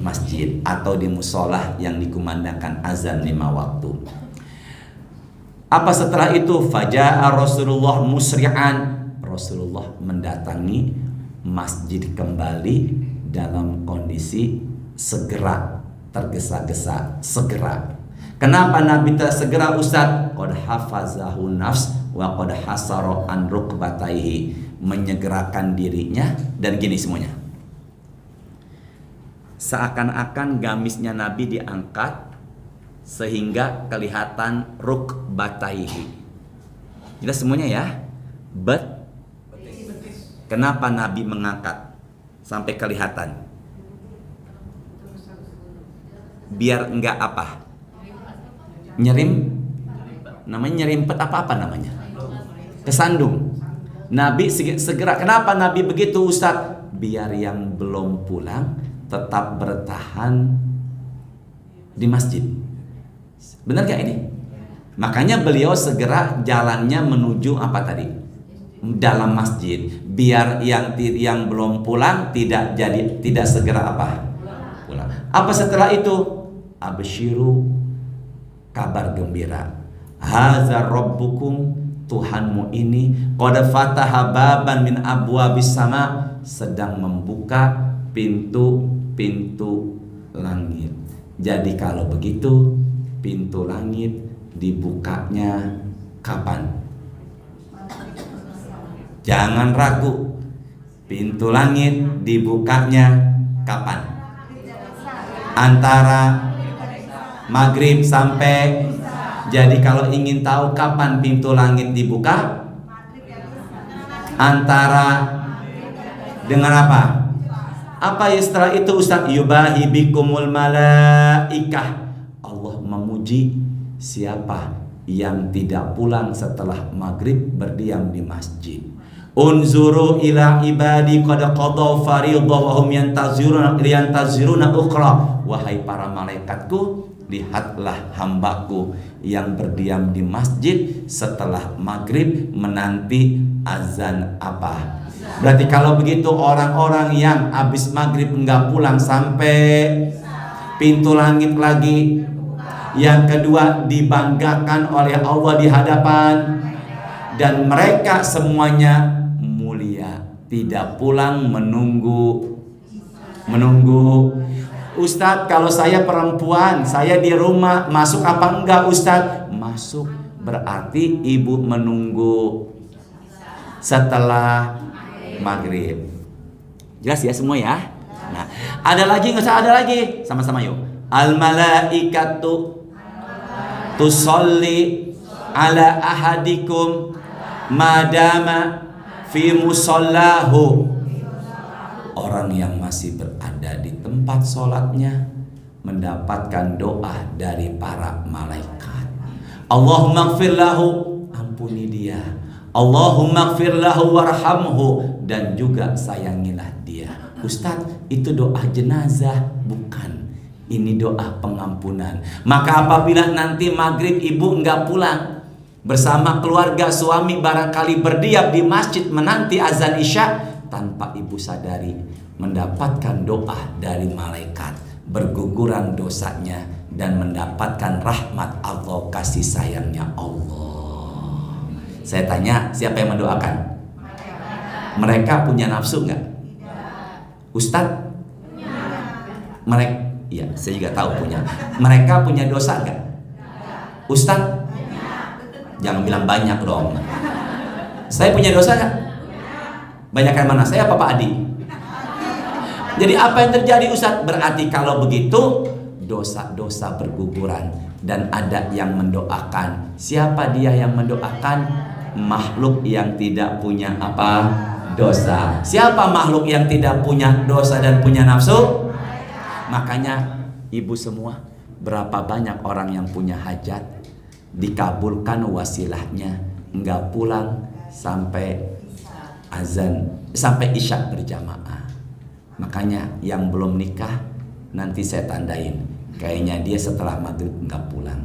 Speaker 1: Masjid atau di musolah yang dikumandangkan azan 5 waktu. Apa setelah itu? Faja'a Rasulullah musri'an. Rasulullah mendatangi masjid kembali dalam kondisi segera, tergesa-gesa, segera. Kenapa Nabi tersegera Ustaz? Qad hafazahu nafs wa qad hasara an rukbataihi, menyegerakan dirinya. Dan gini semuanya, seakan-akan gamisnya Nabi diangkat sehingga kelihatan rukbataihi. Jelas semuanya ya. Kenapa Nabi mengangkat sampai kelihatan? Biar enggak apa? Namanya nyerimpet apa namanya? Kesandung. Nabi segera. Kenapa Nabi begitu Ustaz? Biar yang belum pulang tetap bertahan di masjid. Benar gak ini? Makanya beliau segera jalannya menuju apa tadi? Dalam masjid. Biar yang belum pulang tidak segera apa? Pulang. Apa setelah itu? Absyiru, kabar gembira. Haza rabbukum Tuhanmu ini qad fataha baban min abwabis sama, sedang membuka pintu-pintu langit. Jadi kalau begitu, pintu langit dibukanya kapan? Jangan ragu, pintu langit dibukanya kapan? Antara maghrib sampai. Jadi kalau ingin tahu kapan pintu langit dibuka, antara dengan apa? Apa ya setelah itu Ustaz? Yubahi bikumul malaikah. Allah memuji siapa yang tidak pulang setelah maghrib berdiam di masjid. Unzuru ila ibadi qad qadaw fariidah wa hum yantaziruna ukhra. Wahai para malaikatku, lihatlah hambaku yang berdiam di masjid setelah maghrib menanti azan apa. Berarti kalau begitu orang-orang yang habis maghrib enggak pulang sampai pintu langit lagi. Yang kedua, dibanggakan oleh Allah di hadapan, dan mereka semuanya mulia, tidak pulang menunggu. Ustadz, kalau saya perempuan, saya di rumah, masuk apa enggak Ustadz? Masuk, berarti ibu menunggu setelah maghrib. Jelas ya semua ya? Nah, ada lagi nggak usah ada lagi? Sama-sama yuk. Al malaikatu tusolli ala ahadikum madama fi musallahu. Orang yang masih berada di tempat sholatnya mendapatkan doa dari para malaikat. Allahumma gfir lahu, ampuni dia. Allahumma gfir lahu warhamhu, dan juga sayangilah dia. Ustadz, itu doa jenazah? Bukan, ini doa pengampunan. Maka apabila nanti maghrib ibu enggak pulang bersama keluarga, suami barangkali berdiam di masjid menanti azan isya, tanpa ibu sadari mendapatkan doa dari malaikat, berguguran dosanya dan mendapatkan rahmat Allah, kasih sayangnya Allah. Saya tanya, siapa yang mendoakan? Mereka punya nafsu enggak? Ustadz? Mereka, iya, saya juga tahu punya. Mereka punya dosa enggak? Ustadz? Jangan bilang banyak dong. Saya punya dosa enggak? Banyakan mana? Saya apa Pak Adi? Jadi apa yang terjadi Ustadz? Berarti kalau begitu dosa-dosa berguguran, dan ada yang mendoakan. Siapa dia yang mendoakan? Makhluk yang tidak punya apa? Dosa. Siapa makhluk yang tidak punya dosa dan punya nafsu? Makanya ibu semua, berapa banyak orang yang punya hajat dikabulkan wasilahnya, enggak pulang sampai azan, sampai isya berjamaah. Makanya yang belum nikah, nanti saya tandain, kayaknya dia setelah maghrib enggak pulang.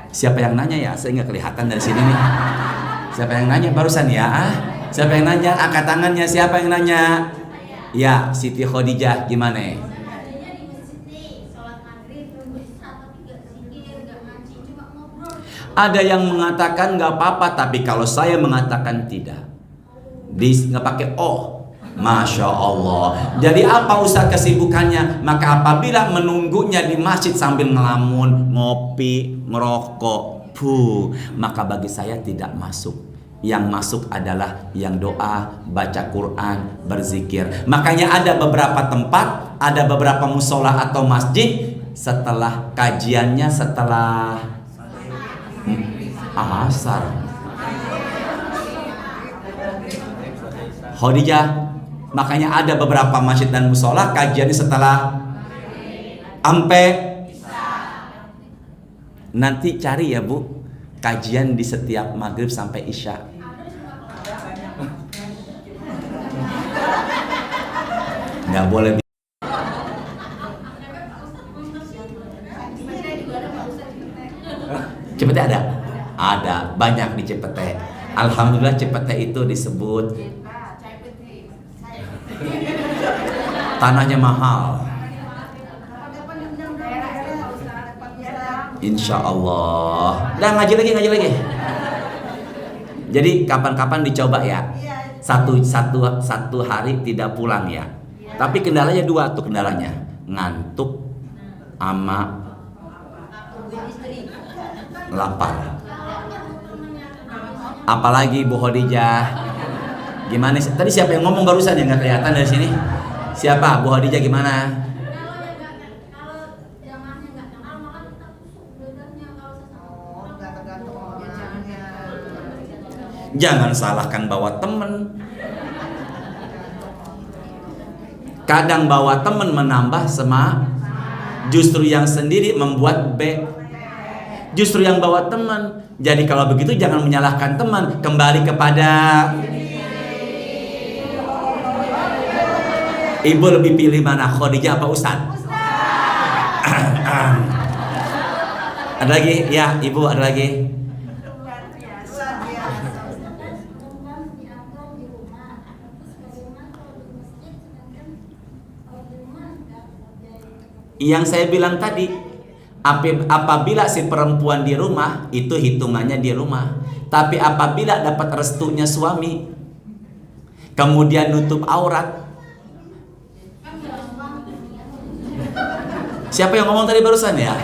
Speaker 1: Siapa yang nanya ya? Saya nggak kelihatan dari sini nih. Siapa yang nanya barusan ya? Siapa yang nanya? Angkat tangannya. Siapa yang nanya? Ya, Siti Khadijah, gimana? Ada yang mengatakan nggak apa-apa, tapi kalau saya mengatakan tidak, nggak pakai Masya Allah. Jadi apa Ustaz kesibukannya? Maka apabila menunggunya di masjid sambil ngelamun, ngopi, ngerokok, maka bagi saya tidak masuk. Yang masuk adalah yang doa, baca Quran, berzikir. Makanya ada beberapa tempat, ada beberapa musola atau masjid, setelah kajiannya, setelah asar, Khadijah. Makanya ada beberapa masjid dan musola kajiannya setelah sampai. Nanti cari ya Bu, kajian di setiap maghrib sampai isya. Nggak boleh. Cipete ada? Ada, banyak di Cipete. Alhamdulillah Cipete itu disebut tanahnya mahal. Insya Allah. Udah ngaji lagi. Jadi kapan-kapan dicoba ya. Satu hari tidak pulang ya. Tapi kendalanya dua tuh kendalanya. Ngantuk sama lapar. Apalagi Bu Khadijah. Gimana sih? Tadi siapa yang ngomong barusan yang nggak kelihatan dari sini? Siapa? Bu Khadijah gimana? Jangan salahkan bawa temen. Kadang bawa temen menambah semangat, justru yang sendiri membuat B. Justru yang bawa teman. Jadi kalau begitu jangan menyalahkan teman, kembali kepada Ibu lebih pilih mana, Khadijah apa Ustaz? Ada lagi? Ya, Ibu ada lagi? Yang saya bilang tadi, apabila si perempuan di rumah, itu hitungannya di rumah. Tapi apabila dapat restunya suami, kemudian nutup aurat. Siapa yang ngomong tadi barusan ya?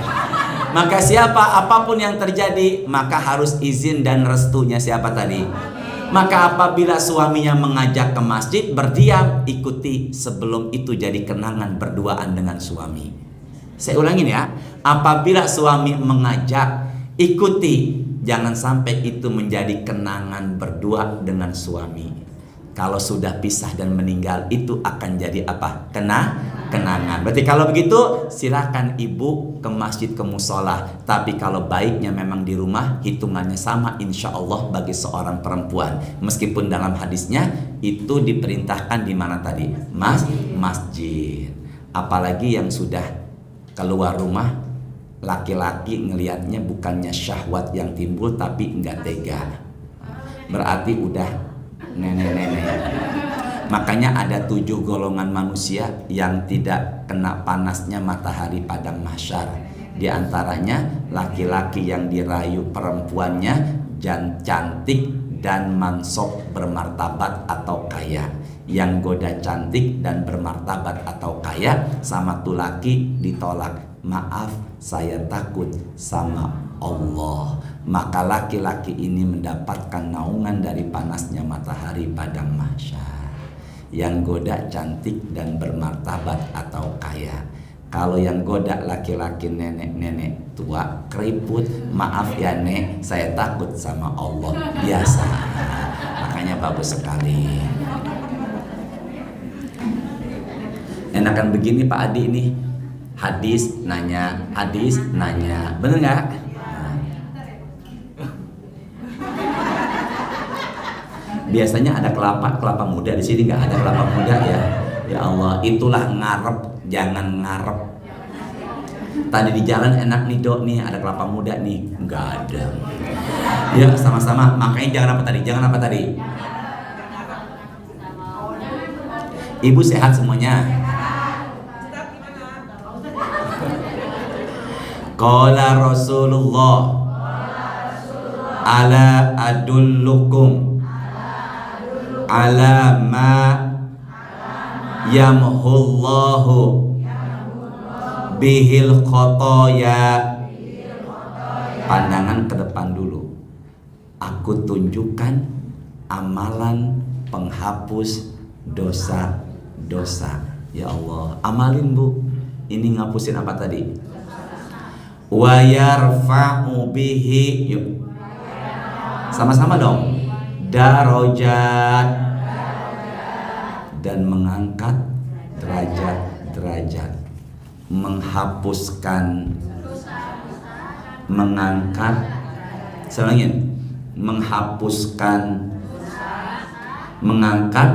Speaker 1: Maka apapun yang terjadi, maka harus izin dan restunya siapa tadi? Maka apabila suaminya mengajak ke masjid, berdiam, ikuti sebelum itu jadi kenangan berduaan dengan suami. Saya ulangin ya, apabila suami mengajak, ikuti, jangan sampai itu menjadi kenangan berdua dengan suami. Kalau sudah pisah dan meninggal, itu akan jadi apa? Kenangan. Berarti kalau begitu, silakan ibu ke masjid, ke musola. Tapi kalau baiknya memang di rumah, hitungannya sama insya Allah bagi seorang perempuan. Meskipun dalam hadisnya itu diperintahkan di mana tadi? Masjid. Apalagi yang sudah keluar rumah, laki-laki ngelihatnya bukannya syahwat yang timbul tapi enggak tega. Berarti udah nenek-nenek. Makanya ada 7 golongan manusia yang tidak kena panasnya matahari padang mahsyar. Di antaranya laki-laki yang dirayu perempuannya cantik dan mansop bermartabat atau kaya. Yang goda cantik dan bermartabat atau kaya, sama tuh laki ditolak. Maaf, saya takut sama Allah. Maka laki-laki ini mendapatkan naungan dari panasnya matahari padang mahsyar. Yang goda cantik dan bermartabat atau kaya. Kalau yang goda laki-laki nenek-nenek tua keriput, maaf ya nek, saya takut sama Allah. Biasa. Makanya bagus sekali. Enakan begini Pak Adi ini, hadis nanya, bener nggak? Biasanya ada kelapa muda, di sini nggak ada kelapa muda ya. Ya Allah, itulah ngarep, jangan ngarep. Tadi di jalan enak nih dok nih, ada kelapa muda nih, nggak ada. Ya sama-sama, makanya jangan apa tadi? Ibu sehat semuanya. Qala Rasulullah ala adullukum ala ma yamhullahu bihil khotoya. Pandangan ke depan dulu. Aku tunjukkan amalan penghapus dosa-dosa. Ya Allah, amalin Bu. Ini ngapusin apa tadi? Wa yarfa'u bihi, yuk sama-sama dong, darajat, dan mengangkat derajat, menghapuskan, mengangkat, saya ulangin, menghapuskan, mengangkat,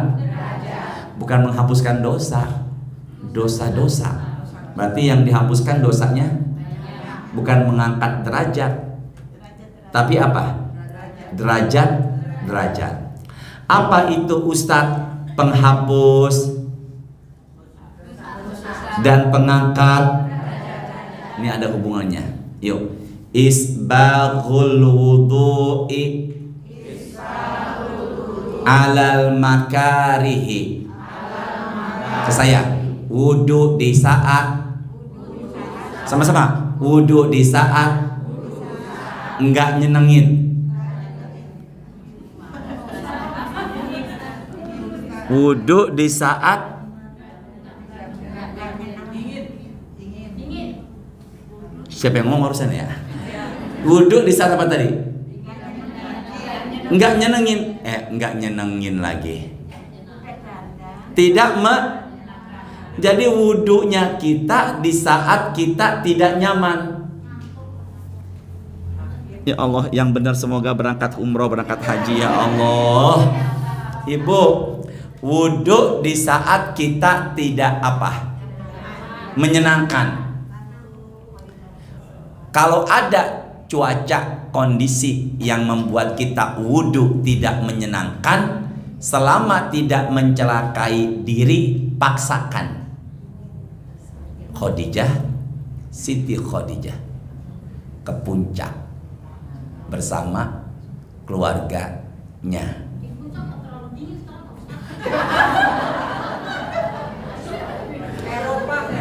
Speaker 1: bukan menghapuskan dosa-dosa. Berarti yang dihapuskan dosanya bukan mengangkat derajat, tapi apa? Derajat. Apa itu Ustadz? Penghapus dan pengangkat. Ini ada hubungannya. Yuk, Isbaghul wudu'i alal makarihi. Ke saya, wudu di saat, sama-sama, wudu di saat enggak nyenengin. Wudu di saat siapa yang ngomong barusan ya? Wudu di saat apa tadi? Enggak nyenengin. Enggak nyenengin lagi. Jadi wudunya kita di saat kita tidak nyaman. Ya Allah, yang benar semoga berangkat umroh, berangkat haji ya Allah. Ibu, wudu di saat kita tidak apa? Menyenangkan. Kalau ada cuaca, kondisi yang membuat kita wudu tidak menyenangkan, selama tidak mencelakai diri, paksakan. Siti Khadijah ke puncak bersama keluarganya.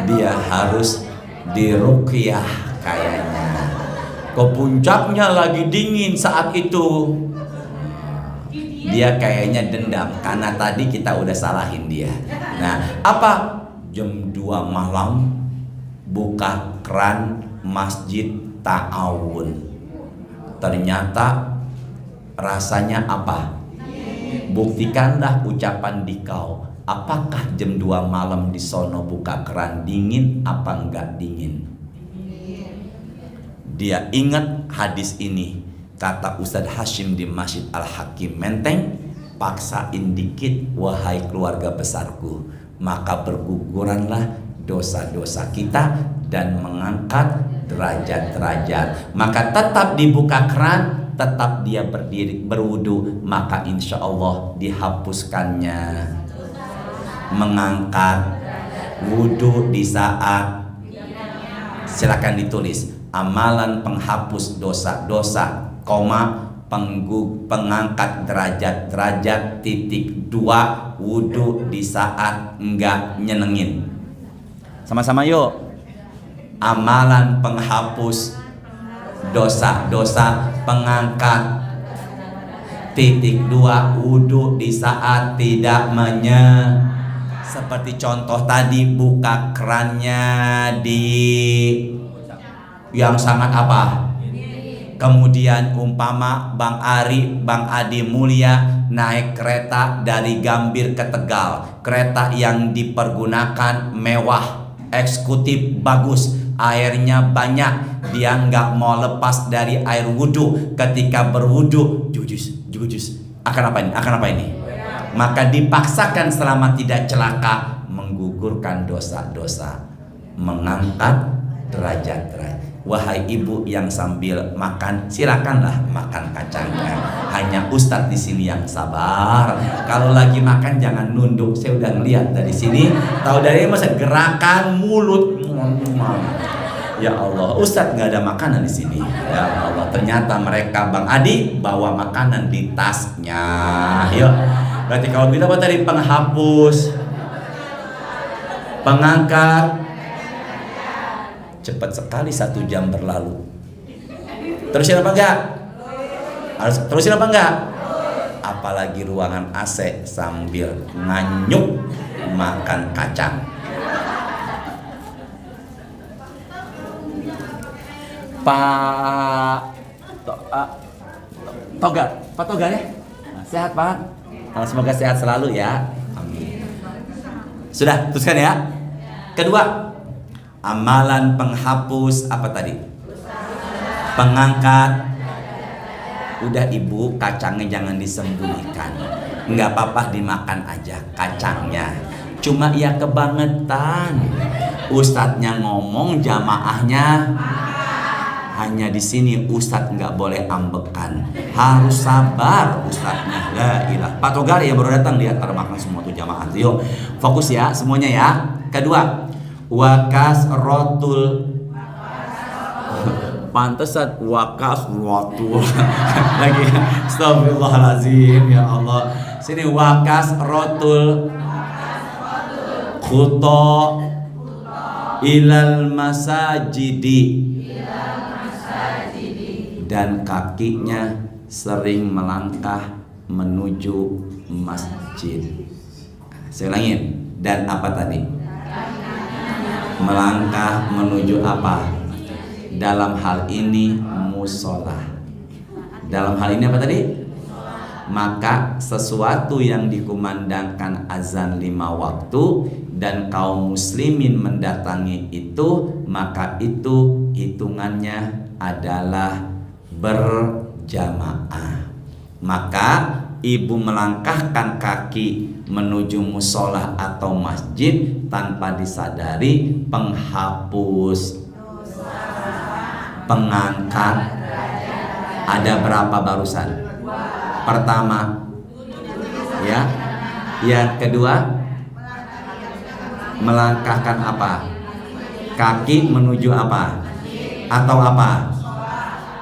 Speaker 1: Dia harus diruqyah kayaknya. Ke puncaknya lagi dingin saat itu. Dia kayaknya dendam karena tadi kita udah salahin dia. Nah, apa? Jam 2 malam buka keran Masjid Ta'awun. Ternyata rasanya apa? Buktikanlah ucapan dikau. Apakah jam 2 malam di sono buka keran dingin apa enggak dingin? Dia ingat hadis ini. Kata Ustadz Hashim di Masjid Al-Hakim Menteng, paksain dikit wahai keluarga besarku, maka berguguranlah dosa-dosa kita dan mengangkat derajat-derajat. Maka tetap dibuka keran, tetap dia berdiri berwudu, maka insya Allah dihapuskannya. Mengangkat wudu di saat, silakan ditulis, amalan penghapus dosa-dosa, pengangkat derajat-derajat, (2) wudu di saat enggak nyenengin. Sama-sama yuk. Amalan penghapus dosa-dosa, pengangkat, (2) wudu di saat tidak seperti contoh tadi, buka kerannya di yang sangat apa? Kemudian umpama Bang Ari, Bang Adi Mulia naik kereta dari Gambir ke Tegal, kereta yang dipergunakan mewah, eksekutif, bagus, airnya banyak, dia nggak mau lepas dari air wudhu. Ketika berwudhu, jujus, akan apa ini? Maka dipaksakan selama tidak celaka, menggugurkan dosa-dosa, mengangkat derajat-derajat. Wahai ibu yang sambil makan, silakanlah makan kacangnya. Hanya Ustadz di sini yang sabar. Kalau lagi makan jangan nunduk. Saya udah ngeliat dari sini. Tahu dari masa gerakan mulut. Ya Allah, Ustadz nggak ada makanan di sini. Ya Allah, ternyata mereka Bang Adi bawa makanan di tasnya. Yuk. Berarti kalau kita apa tadi? Penghapus, pengangkat. Cepat sekali 1 jam berlalu. Terusin apa enggak? Harus terusin apa enggak? Apalagi ruangan AC sambil nganyuk makan kacang. Pak Togar ya? Sehat Pak? Semoga sehat selalu ya. Amin. Sudah, teruskan ya. Kedua, amalan penghapus apa tadi? Pengangkat. Udah ibu, kacangnya jangan disembunyikan. Nggak apa-apa dimakan aja kacangnya. Cuma ya kebangetan. Ustadznya ngomong, jamaahnya hanya di sini. Ustadz nggak boleh ambekan, harus sabar ustadznya. La ilah. Pak Togar ya baru datang, lihat pada makan semua tuh jamaah. Yuk fokus ya semuanya ya. Kedua, Pantesan wakas waktu lagi. Astagfirullahalazim, ya Allah. Sini wakas rotul khuto ilal masajidi, dan kakinya sering melangkah menuju masjid. Saya ulangin. Dan apa tadi? Melangkah menuju apa? Dalam hal ini musola. Dalam hal ini apa tadi? Maka sesuatu yang dikumandangkan azan 5 waktu dan kaum muslimin mendatangi itu, maka itu hitungannya adalah berjamaah. Maka ibu melangkahkan kaki menuju musola atau masjid tanpa disadari penghapus, pengangkat. Ada berapa barusan? Pertama, ya. Yang kedua, melangkahkan apa? Kaki menuju apa? Atau apa?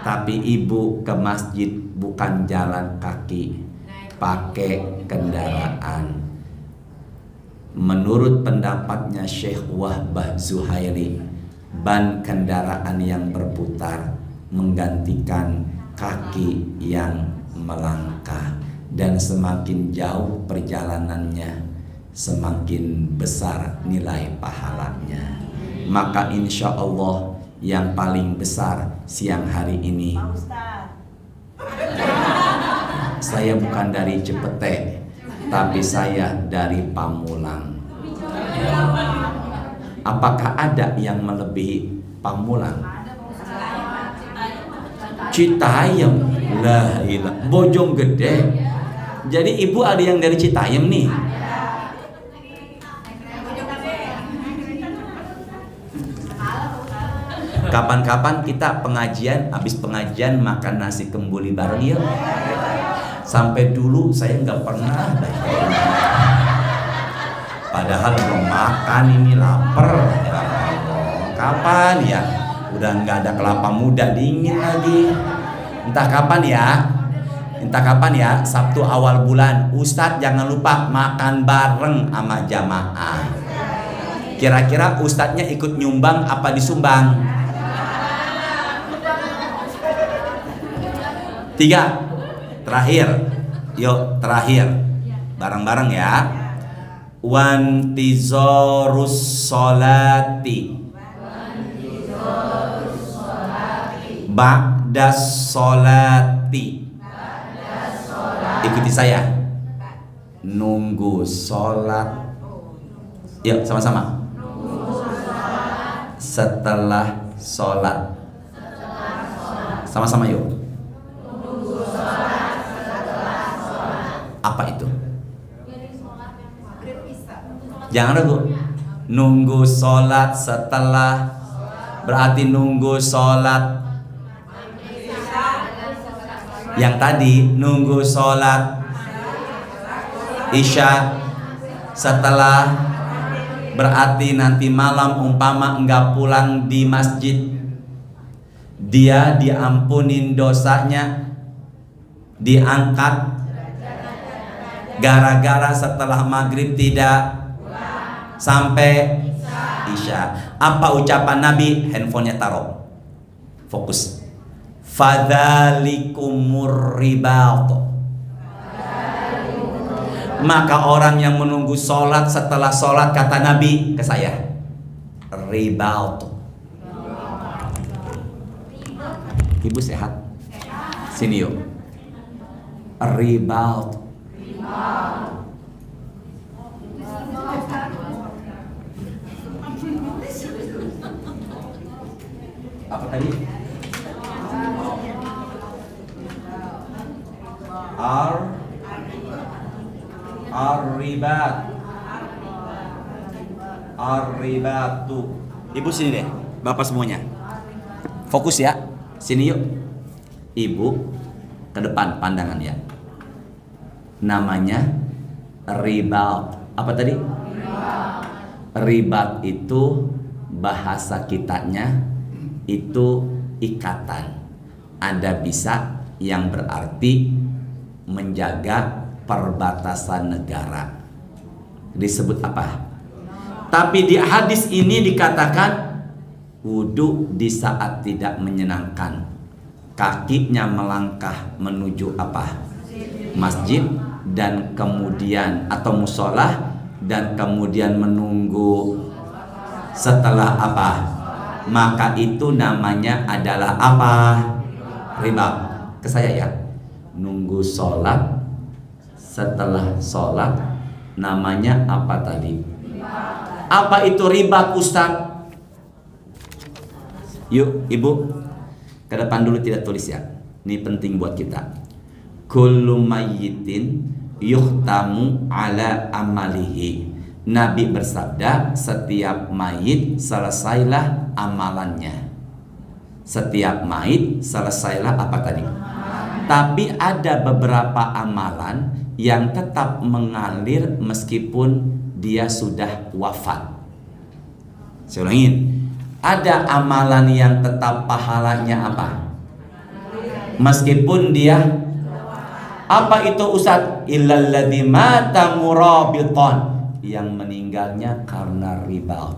Speaker 1: Tapi ibu ke masjid bukan jalan kaki, pakai kendaraan. Menurut pendapatnya Syekh Wahbah Zuhairi, ban kendaraan yang berputar menggantikan kaki yang melangkah, dan semakin jauh perjalanannya semakin besar nilai pahalanya. Maka insya Allah yang paling besar siang hari ini, saya bukan dari Cepete, tapi saya dari Pamulang. Apakah ada yang melebihi Pamulang? Citayam, lah ilah, Bojonggede. Jadi ibu ada yang dari Citayam nih. Kapan-kapan kita pengajian, habis pengajian makan nasi kembuli bareng ya. Sampai dulu saya nggak pernah. Padahal belum makan, ini lapar. Ya Allah, kapan ya? Udah nggak ada kelapa muda, dingin lagi. Entah kapan ya? Entah kapan ya? Sabtu awal bulan, Ustadz jangan lupa makan bareng sama jamaah. Kira-kira Ustadznya ikut nyumbang apa disumbang? 3. Terakhir. Yuk, terakhir. Bareng-bareng ya. Wantizorus solati ba'das solati. Ikuti saya. Nunggu sholat. Yuk, sama-sama. Setelah sholat. Sama-sama yuk. Apa itu? Jangan ragu. Nunggu sholat setelah, berarti nunggu sholat. Yang tadi nunggu sholat Isya setelah, berarti nanti malam umpama enggak pulang di masjid, dia diampunin dosanya, diangkat gara-gara setelah maghrib tidak sampai Isya. Apa ucapan Nabi? Handphonenya taruh, fokus. Fadzalikumur ribat. Maka orang yang menunggu sholat setelah sholat, kata Nabi ke saya, ribat. Ibu sehat? Sini yuk. Ribat. Apa tadi? Ar-ribat. Ar-ribatu. Ibu sini deh, Bapak semuanya. Fokus ya. Sini yuk. Ibu ke depan pandangan ya. Namanya ribat. Apa tadi? Ribat itu bahasa kitanya itu ikatan. Ada bisa yang berarti menjaga perbatasan negara. Disebut apa? Tapi di hadis ini dikatakan wudhu di saat tidak menyenangkan. Kakinya melangkah menuju apa? Masjid, dan kemudian atau musola, dan kemudian menunggu setelah apa? Maka itu namanya adalah apa? Riba. Ke saya ya. Nunggu sholat, setelah sholat namanya apa tadi? Apa itu riba, Ustaz? Yuk ibu, ke depan dulu, tidak tulis ya. Ini penting buat kita. Kullu mayyitin yuhtamu ala amalihi. Nabi bersabda, setiap mayit selesailah amalannya. Setiap mayit selesailah apa tadi? Tapi ada beberapa amalan yang tetap mengalir meskipun dia sudah wafat. Saya ulangin. Ada amalan yang tetap pahalanya apa? Meskipun dia apa itu Ustaz? Illalladzi mata murabiton, yang meninggalnya karena riba.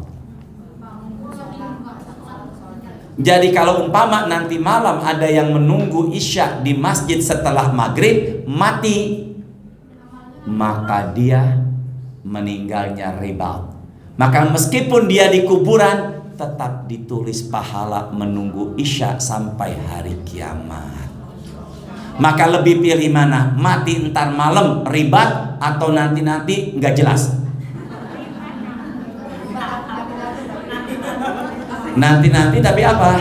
Speaker 1: Jadi kalau umpama nanti malam ada yang menunggu isya di masjid setelah maghrib mati, maka dia meninggalnya riba. Maka meskipun dia di kuburan tetap ditulis pahala menunggu isya sampai hari kiamat. Maka lebih pilih mana? Mati entar malam ribat atau nanti-nanti nggak jelas? Nanti-nanti tapi apa?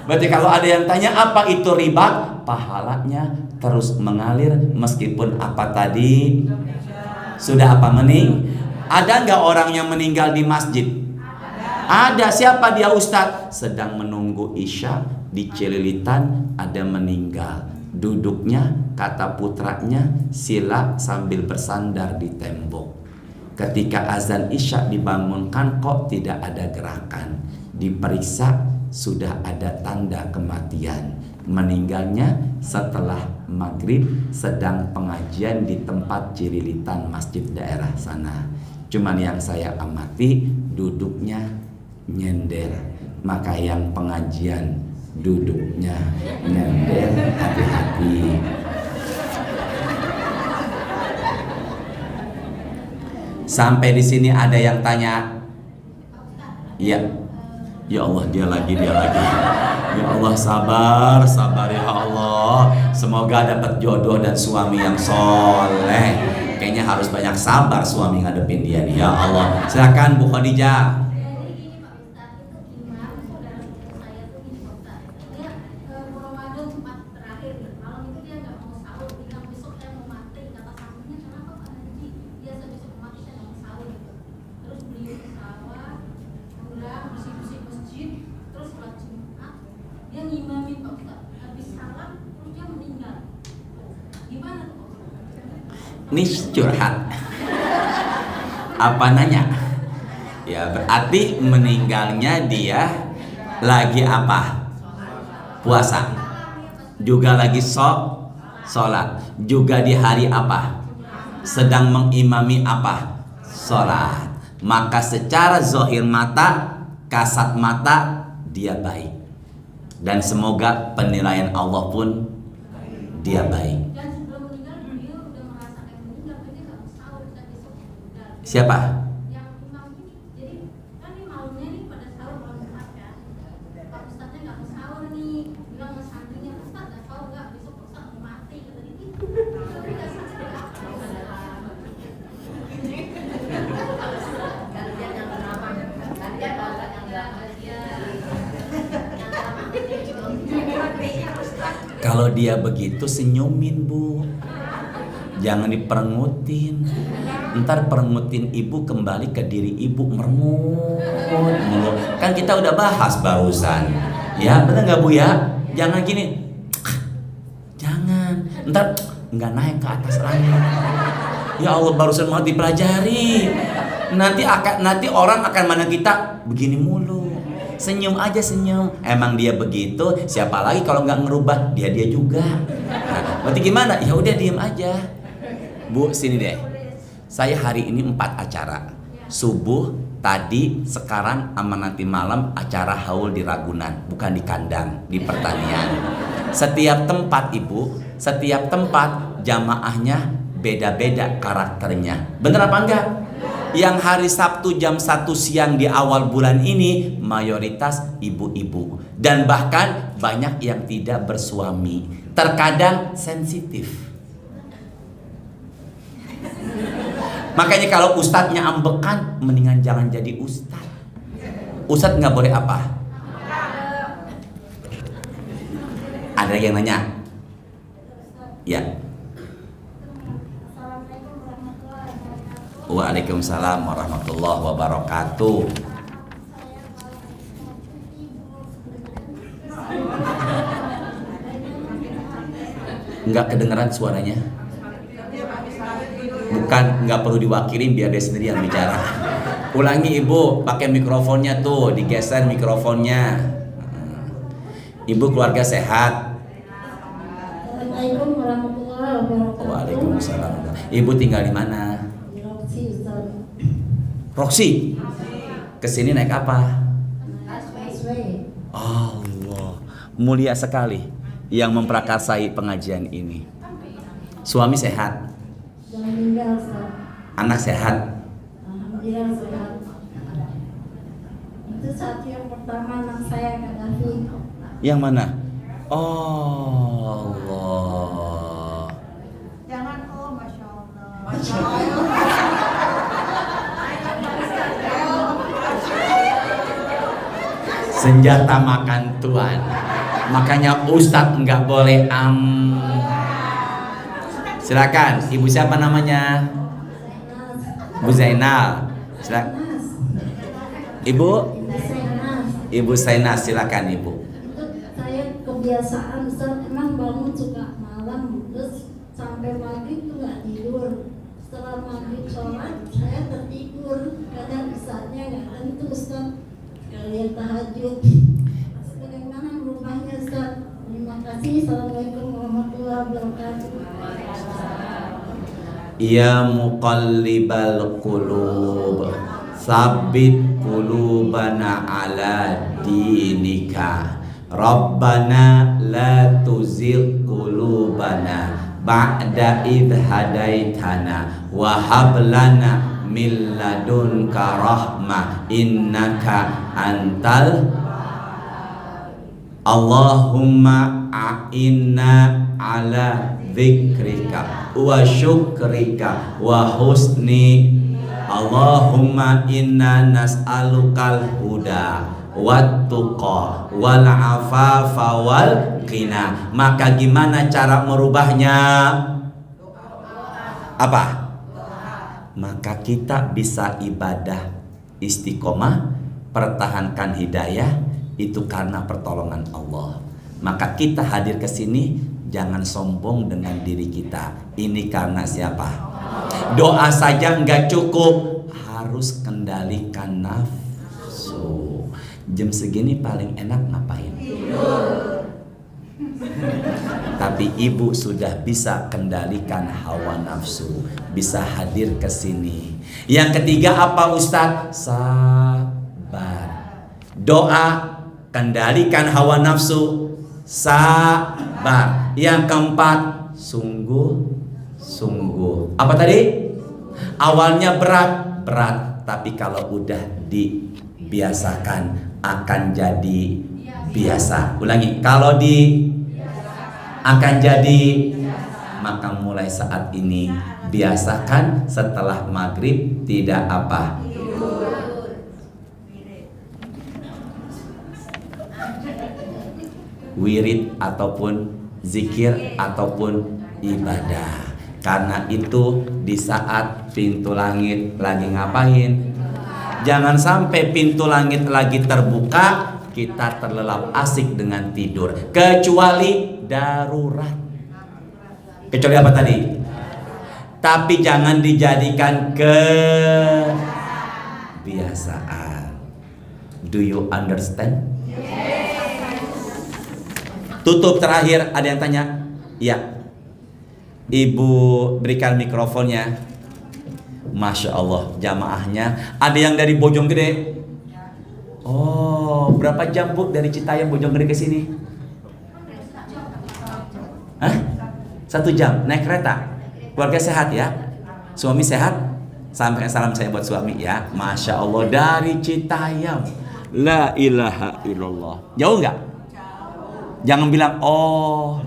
Speaker 1: Berarti kalau ada yang tanya apa itu riba, pahalanya terus mengalir meskipun apa tadi sudah apa Ada nggak orang yang meninggal di masjid? Ada. Siapa dia Ustadz? Sedang menunggu isya di Cililitan ada meninggal. Duduknya kata putranya sila sambil bersandar di tembok. Ketika azan isya dibangunkan kok tidak ada gerakan. Diperiksa sudah ada tanda kematian. Meninggalnya setelah maghrib sedang pengajian di tempat Cililitan masjid daerah sana. Cuman yang saya amati duduknya nyender. Maka yang pengajian duduknya nyender, hati-hati. Sampai di sini ada yang tanya. Ya. Ya Allah, dia lagi. Ya Allah, sabar ya Allah. Semoga dapat jodoh dan suami yang soleh. Kayaknya harus banyak sabar suami ngadepin dia nih. Ya Allah. Silakan Bu Khadijah. Ini curhat. Apa nanya? Ya berarti meninggalnya dia lagi apa? Puasa. Juga lagi sholat. Juga di hari apa? Sedang mengimami apa? Sholat. Maka secara zahir mata, kasat mata dia baik. Dan semoga penilaian Allah pun dia baik. Siapa? Yang imam ini. Jadi kan ini malamnya nih pada sahur kalau Jumat kan. Pak Ustadznya nggak mau sahur nih. Bilang sama santrinya, Ustadz nggak sahur nggak? Besok Ustadz mau mati kata dia. Tapi nggak sadar apa. Kalau dia begitu senyumin Bu. Jangan diperengutin. Ntar perengutin ibu kembali ke diri ibu merengut. Kan kita udah bahas barusan. Ya bener gak Bu ya? Jangan gini. Jangan. Ntar nggak naik ke atas lagi. Ya Allah, barusan mau dipelajari. Nanti orang akan mana kita begini mulu. senyum aja senyum. Emang dia begitu, siapa lagi kalau nggak ngerubah dia juga. Nah, berarti gimana? Ya udah diem aja. Bu, sini deh. Saya hari ini 4 acara. Subuh, tadi, sekarang, sama nanti malam acara haul di Ragunan, bukan di kandang, di pertanian. Setiap tempat Ibu, setiap tempat jamaahnya beda-beda karakternya. Bener apa enggak? Yang hari Sabtu jam 1 siang di awal bulan ini mayoritas ibu-ibu. Dan bahkan banyak yang tidak bersuami. Terkadang sensitif. Makanya kalau ustadznya ambekan, mendingan jangan jadi ustadz. Ustadz nggak boleh apa? Ada yang nanya? Ya. Waalaikumsalam warahmatullahi wabarakatuh. Nggak kedengeran suaranya? Bukan, nggak perlu diwakilin, biar dia sendiri yang bicara. Ulangi Ibu, pakai mikrofonnya tuh, digeser mikrofonnya. Ibu keluarga sehat?
Speaker 3: Assalamualaikum warahmatullahi wabarakatuh.
Speaker 1: Waalaikumsalam. Ibu tinggal di mana?
Speaker 3: Di Roksi, Ustaz.
Speaker 1: Roksi. Kesini naik apa?
Speaker 3: Busway.
Speaker 1: Allah, mulia sekali yang memprakarsai pengajian ini. Suami sehat?
Speaker 3: Jangan meninggal, Ustaz.
Speaker 1: Anak sehat?
Speaker 3: Alhamdulillah sehat. Itu satu yang pertama anak saya, Kak Davi.
Speaker 1: Yang mana? Oh Allah.
Speaker 3: Jangan Masya Allah. Masya Allah.
Speaker 1: Senjata makan tuan. Makanya Ustadz nggak boleh Silakan, Ibu siapa namanya? Bu Zainal. Silakan. Ibu? Ibu Sainas, silakan Ibu.
Speaker 3: Itu saya kebiasaan, Ustaz, emang bangun suka malam, terus sampai maghrib tuh nggak tidur. Setelah maghrib sholat, saya tertidur. Kadang isanya nggak tentu, Ustaz. Kalian tahajud. Bagaimana merubahnya, Ustaz? Terima kasih. Assalamualaikum warahmatullahi wabarakatuh.
Speaker 1: Ya muqallibal qulub, sabbit qulubana ala dinika. Rabbana la tuzigh qulubana ba'da idh hadaitana wa hab lana min ladunka rahmah innaka antal. Allahumma a'inna ala dzikrika wa syukrika wa husni. Allahumma inna nas'alukal huda wat tuqa wal afafa wal qina. Maka gimana cara merubahnya? Apa? Maka kita bisa ibadah istiqomah, pertahankan hidayah, itu karena pertolongan Allah. Maka kita hadir ke sini jangan sombong dengan diri kita. Ini karena siapa? Doa saja nggak cukup, harus kendalikan nafsu. Jam segini paling enak ngapain? Tapi Ibu sudah bisa kendalikan hawa nafsu, bisa hadir ke sini. Yang ketiga apa Ustadz? Sabar. Doa, kendalikan hawa nafsu, sabar. Yang keempat, sungguh-sungguh. Apa tadi? Awalnya berat, tapi kalau udah dibiasakan akan jadi biasa. Ulangi, kalau akan jadi, maka mulai saat ini biasakan setelah maghrib tidak apa? Wirid ataupun zikir ataupun ibadah. Karena itu di saat pintu langit lagi ngapain? Jangan sampai pintu langit lagi terbuka kita terlelap asik dengan tidur. Kecuali darurat. Kecuali apa tadi? Tapi jangan dijadikan kebiasaan. Do you understand? Tutup terakhir, ada yang tanya? Ya. Ibu berikan mikrofonnya. Masya Allah, jamaahnya. Ada yang dari Bojonggede? Oh, berapa jam Bu dari Citayam Bojonggede ke sini? Hah? 1 jam naik kereta. Keluarga sehat ya? Suami sehat? Sampaikan salam saya buat suami ya. Masya Allah, dari Citayam. La ilaha illallah. Jauh nggak? Jangan bilang oh.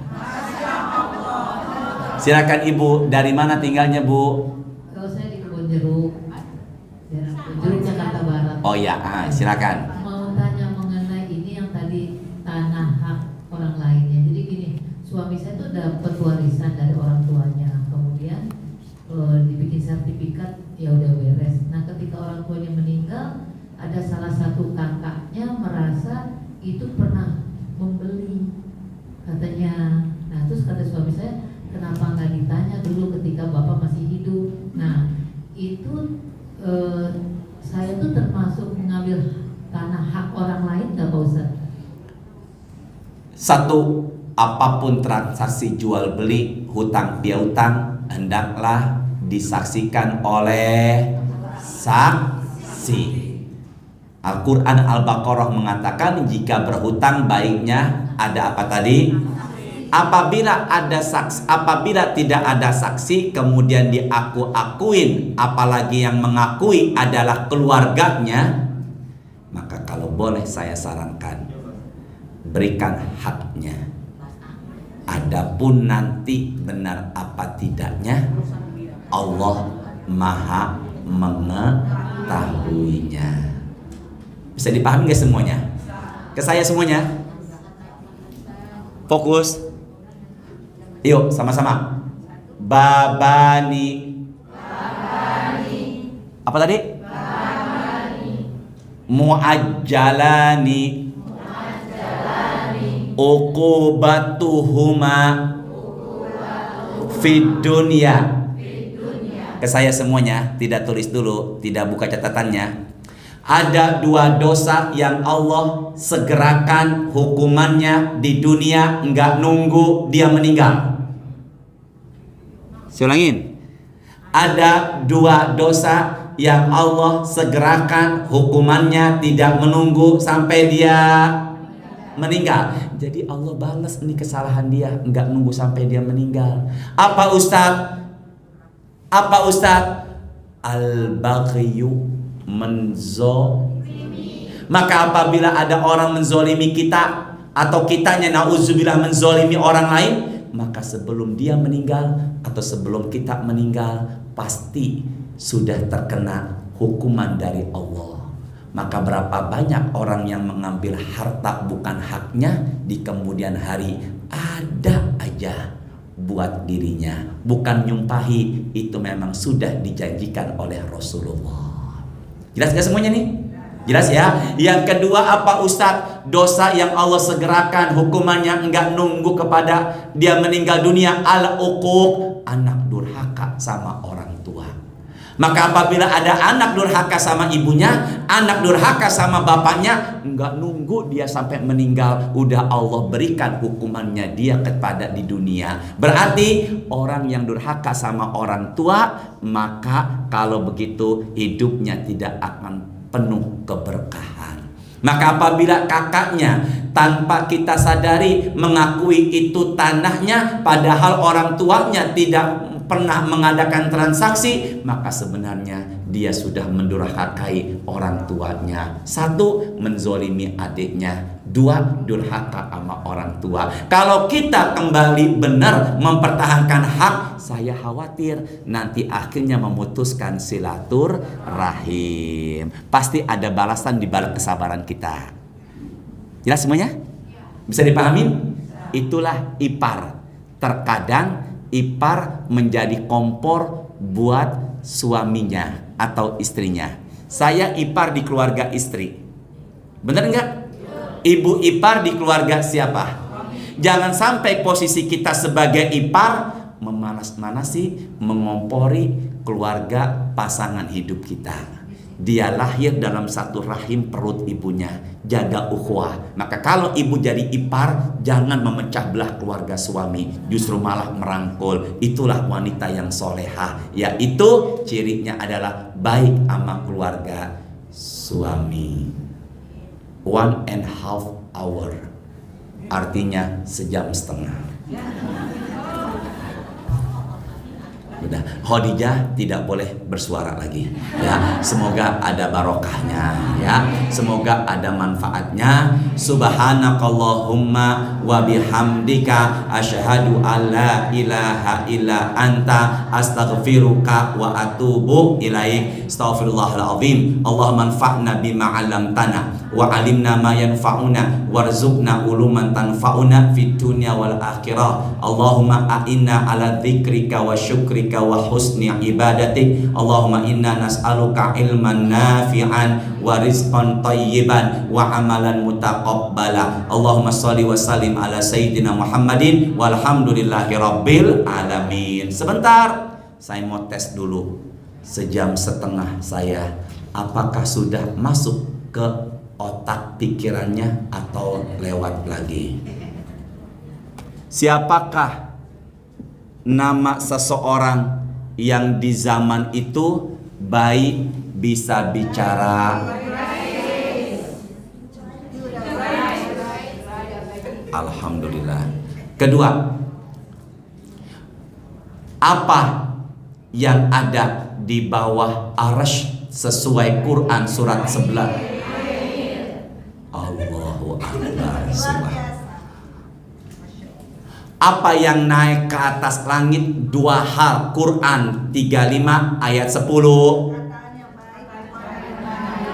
Speaker 1: Silakan Ibu, dari mana tinggalnya Bu?
Speaker 2: Kalau saya di Kebon Jeruk, daerah Kebon Jeruk Jakarta Barat.
Speaker 1: Oh ya, silakan.
Speaker 2: Mau tanya mengenai ini yang tadi tanah hak orang lainnya. Jadi gini, suami saya tuh dapat warisan dari orang tuanya, kemudian dibikin sertifikat, ya udah beres. Nah, ketika orang tuanya meninggal, ada salah satu kakaknya merasa itu pernah membeli, katanya. Nah, terus kata suami saya, kenapa nggak ditanya dulu ketika bapak masih hidup? Nah, itu saya tuh termasuk mengambil tanah hak orang lain nggak Pak Ustadz?
Speaker 1: Satu, apapun transaksi jual beli, hutang piutang, hendaklah disaksikan oleh saksi. Al-Quran Al-Baqarah mengatakan jika berhutang baiknya ada apa tadi? Apabila tidak ada saksi kemudian diaku-akuin, apalagi yang mengakui adalah keluarganya, maka kalau boleh saya sarankan berikan haknya. Adapun nanti benar apa tidaknya Allah Maha mengetahuinya. Bisa dipahami gak semuanya? Ke saya semuanya? Fokus. Yuk sama-sama. Babani. Apa tadi? Muajjalani. Uqubatuhuma fid dunya. Ke saya semuanya, tidak tulis dulu, tidak buka catatannya. Ada 2 dosa yang Allah segerakan hukumannya di dunia, enggak nunggu dia meninggal. Saya ulangin. Ada 2 dosa yang Allah segerakan hukumannya, tidak menunggu sampai dia meninggal. Jadi Allah balas ini kesalahan dia, enggak nunggu sampai dia meninggal. Apa Ustaz? Al-baghyu, menzolimi. Maka apabila ada orang menzolimi kita atau kitanya na'udzubillah menzolimi orang lain, maka sebelum dia meninggal atau sebelum kita meninggal pasti sudah terkena hukuman dari Allah. Maka berapa banyak orang yang mengambil harta bukan haknya di kemudian hari ada aja buat dirinya, bukan nyumpahi, itu memang sudah dijanjikan oleh Rasulullah. Jelas gak semuanya nih? Jelas ya? Yang kedua apa Ustadz? Dosa yang Allah segerakan hukumannya enggak nunggu kepada dia meninggal dunia. Al-uquq, anak durhaka sama orang tua. Maka apabila ada anak durhaka sama ibunya, anak durhaka sama bapaknya, enggak nunggu dia sampai meninggal, udah Allah berikan hukumannya dia kepada di dunia. Berarti orang yang durhaka sama orang tua, maka kalau begitu hidupnya tidak akan penuh keberkahan. Maka apabila kakaknya tanpa kita sadari mengakui itu tanahnya, padahal orang tuanya tidak pernah mengadakan transaksi, maka sebenarnya dia sudah mendurhakai orang tuanya. 1, menzolimi adiknya. 2, durhaka sama orang tua. Kalau kita kembali benar mempertahankan hak, saya khawatir nanti akhirnya memutuskan silaturahim. Pasti ada balasan di balik kesabaran kita. Jelas semuanya? Bisa dipahami? Itulah ipar. Terkadang ipar menjadi kompor buat suaminya atau istrinya. Saya ipar di keluarga istri. Benar enggak? Ibu ipar di keluarga siapa? Jangan sampai posisi kita sebagai ipar memanas-manasi, mengompori keluarga pasangan hidup kita. dia lahir dalam satu rahim perut ibunya. Jaga ukhuwah. Maka kalau ibu jadi ipar, jangan memecah belah keluarga suami, justru malah merangkul. Itulah wanita yang solehah, yaitu cirinya adalah baik sama keluarga suami. 1.5 hour, artinya 1,5 jam. Udah, Khadijah tidak boleh bersuara lagi ya. Semoga ada barokahnya ya, semoga ada manfaatnya. Subhanakallahumma wa bihamdika asyhadu alla ilaha illa anta astaghfiruka wa atubu ilaik. Astaghfirullahalazim. Allahumma anfa'na bima 'allamtana wa 'alimna ma yanfa'una warzuqna uluman tanfa'una fid dunya wal akhirah. Allahumma a'inna ala dzikrika wa syukrika wa husni ibadatik. Allahumma inna nas'aluka ilman nafi'an wa rizqan thayyiban wa amalan mutaqabbala. Allahumma shalli wa sallim ala sayyidina Muhammadin walhamdulillahi rabbil alamin. Sebentar, saya mau tes dulu 1,5 jam saya, apakah sudah masuk ke otak pikirannya atau lewat lagi? Siapakah nama seseorang yang di zaman itu baik bisa bicara? Alhamdulillah. Kedua, apa yang ada di bawah arasy sesuai Quran surat 11? Allahu Akbar. Apa yang naik ke atas langit? 2 hal. Quran 35 ayat 10.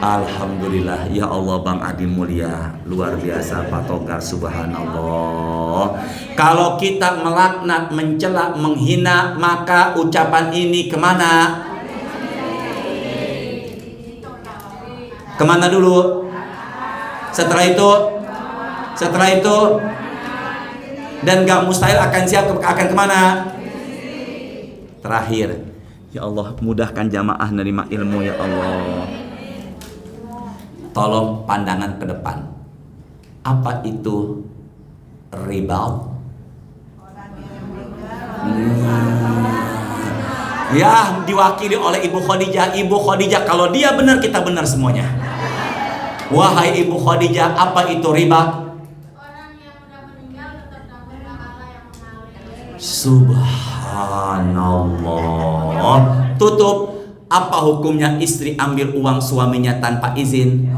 Speaker 1: Alhamdulillah. Ya Allah, Bang Adi mulia, luar biasa Pak Togar, subhanallah. Kalau kita melaknat, mencela, menghina, maka ucapan ini kemana? Kemana dulu? Setelah itu dan gak mustahil akan siap akan kemana? Terakhir, ya Allah, mudahkan jamaah nerima ilmu ya Allah. Tolong pandangan ke depan. Apa itu riba? Ya, diwakili oleh Ibu Khadijah. Ibu Khadijah, kalau dia benar, kita benar semuanya. Wahai Ibu Khadijah, apa itu riba? Subhanallah. Tutup. Apa hukumnya istri ambil uang suaminya tanpa izin?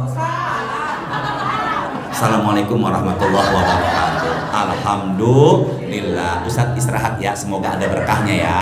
Speaker 1: Assalamualaikum warahmatullahi wabarakatuh. Alhamdulillah. Ustadz istirahat ya, semoga ada berkahnya ya.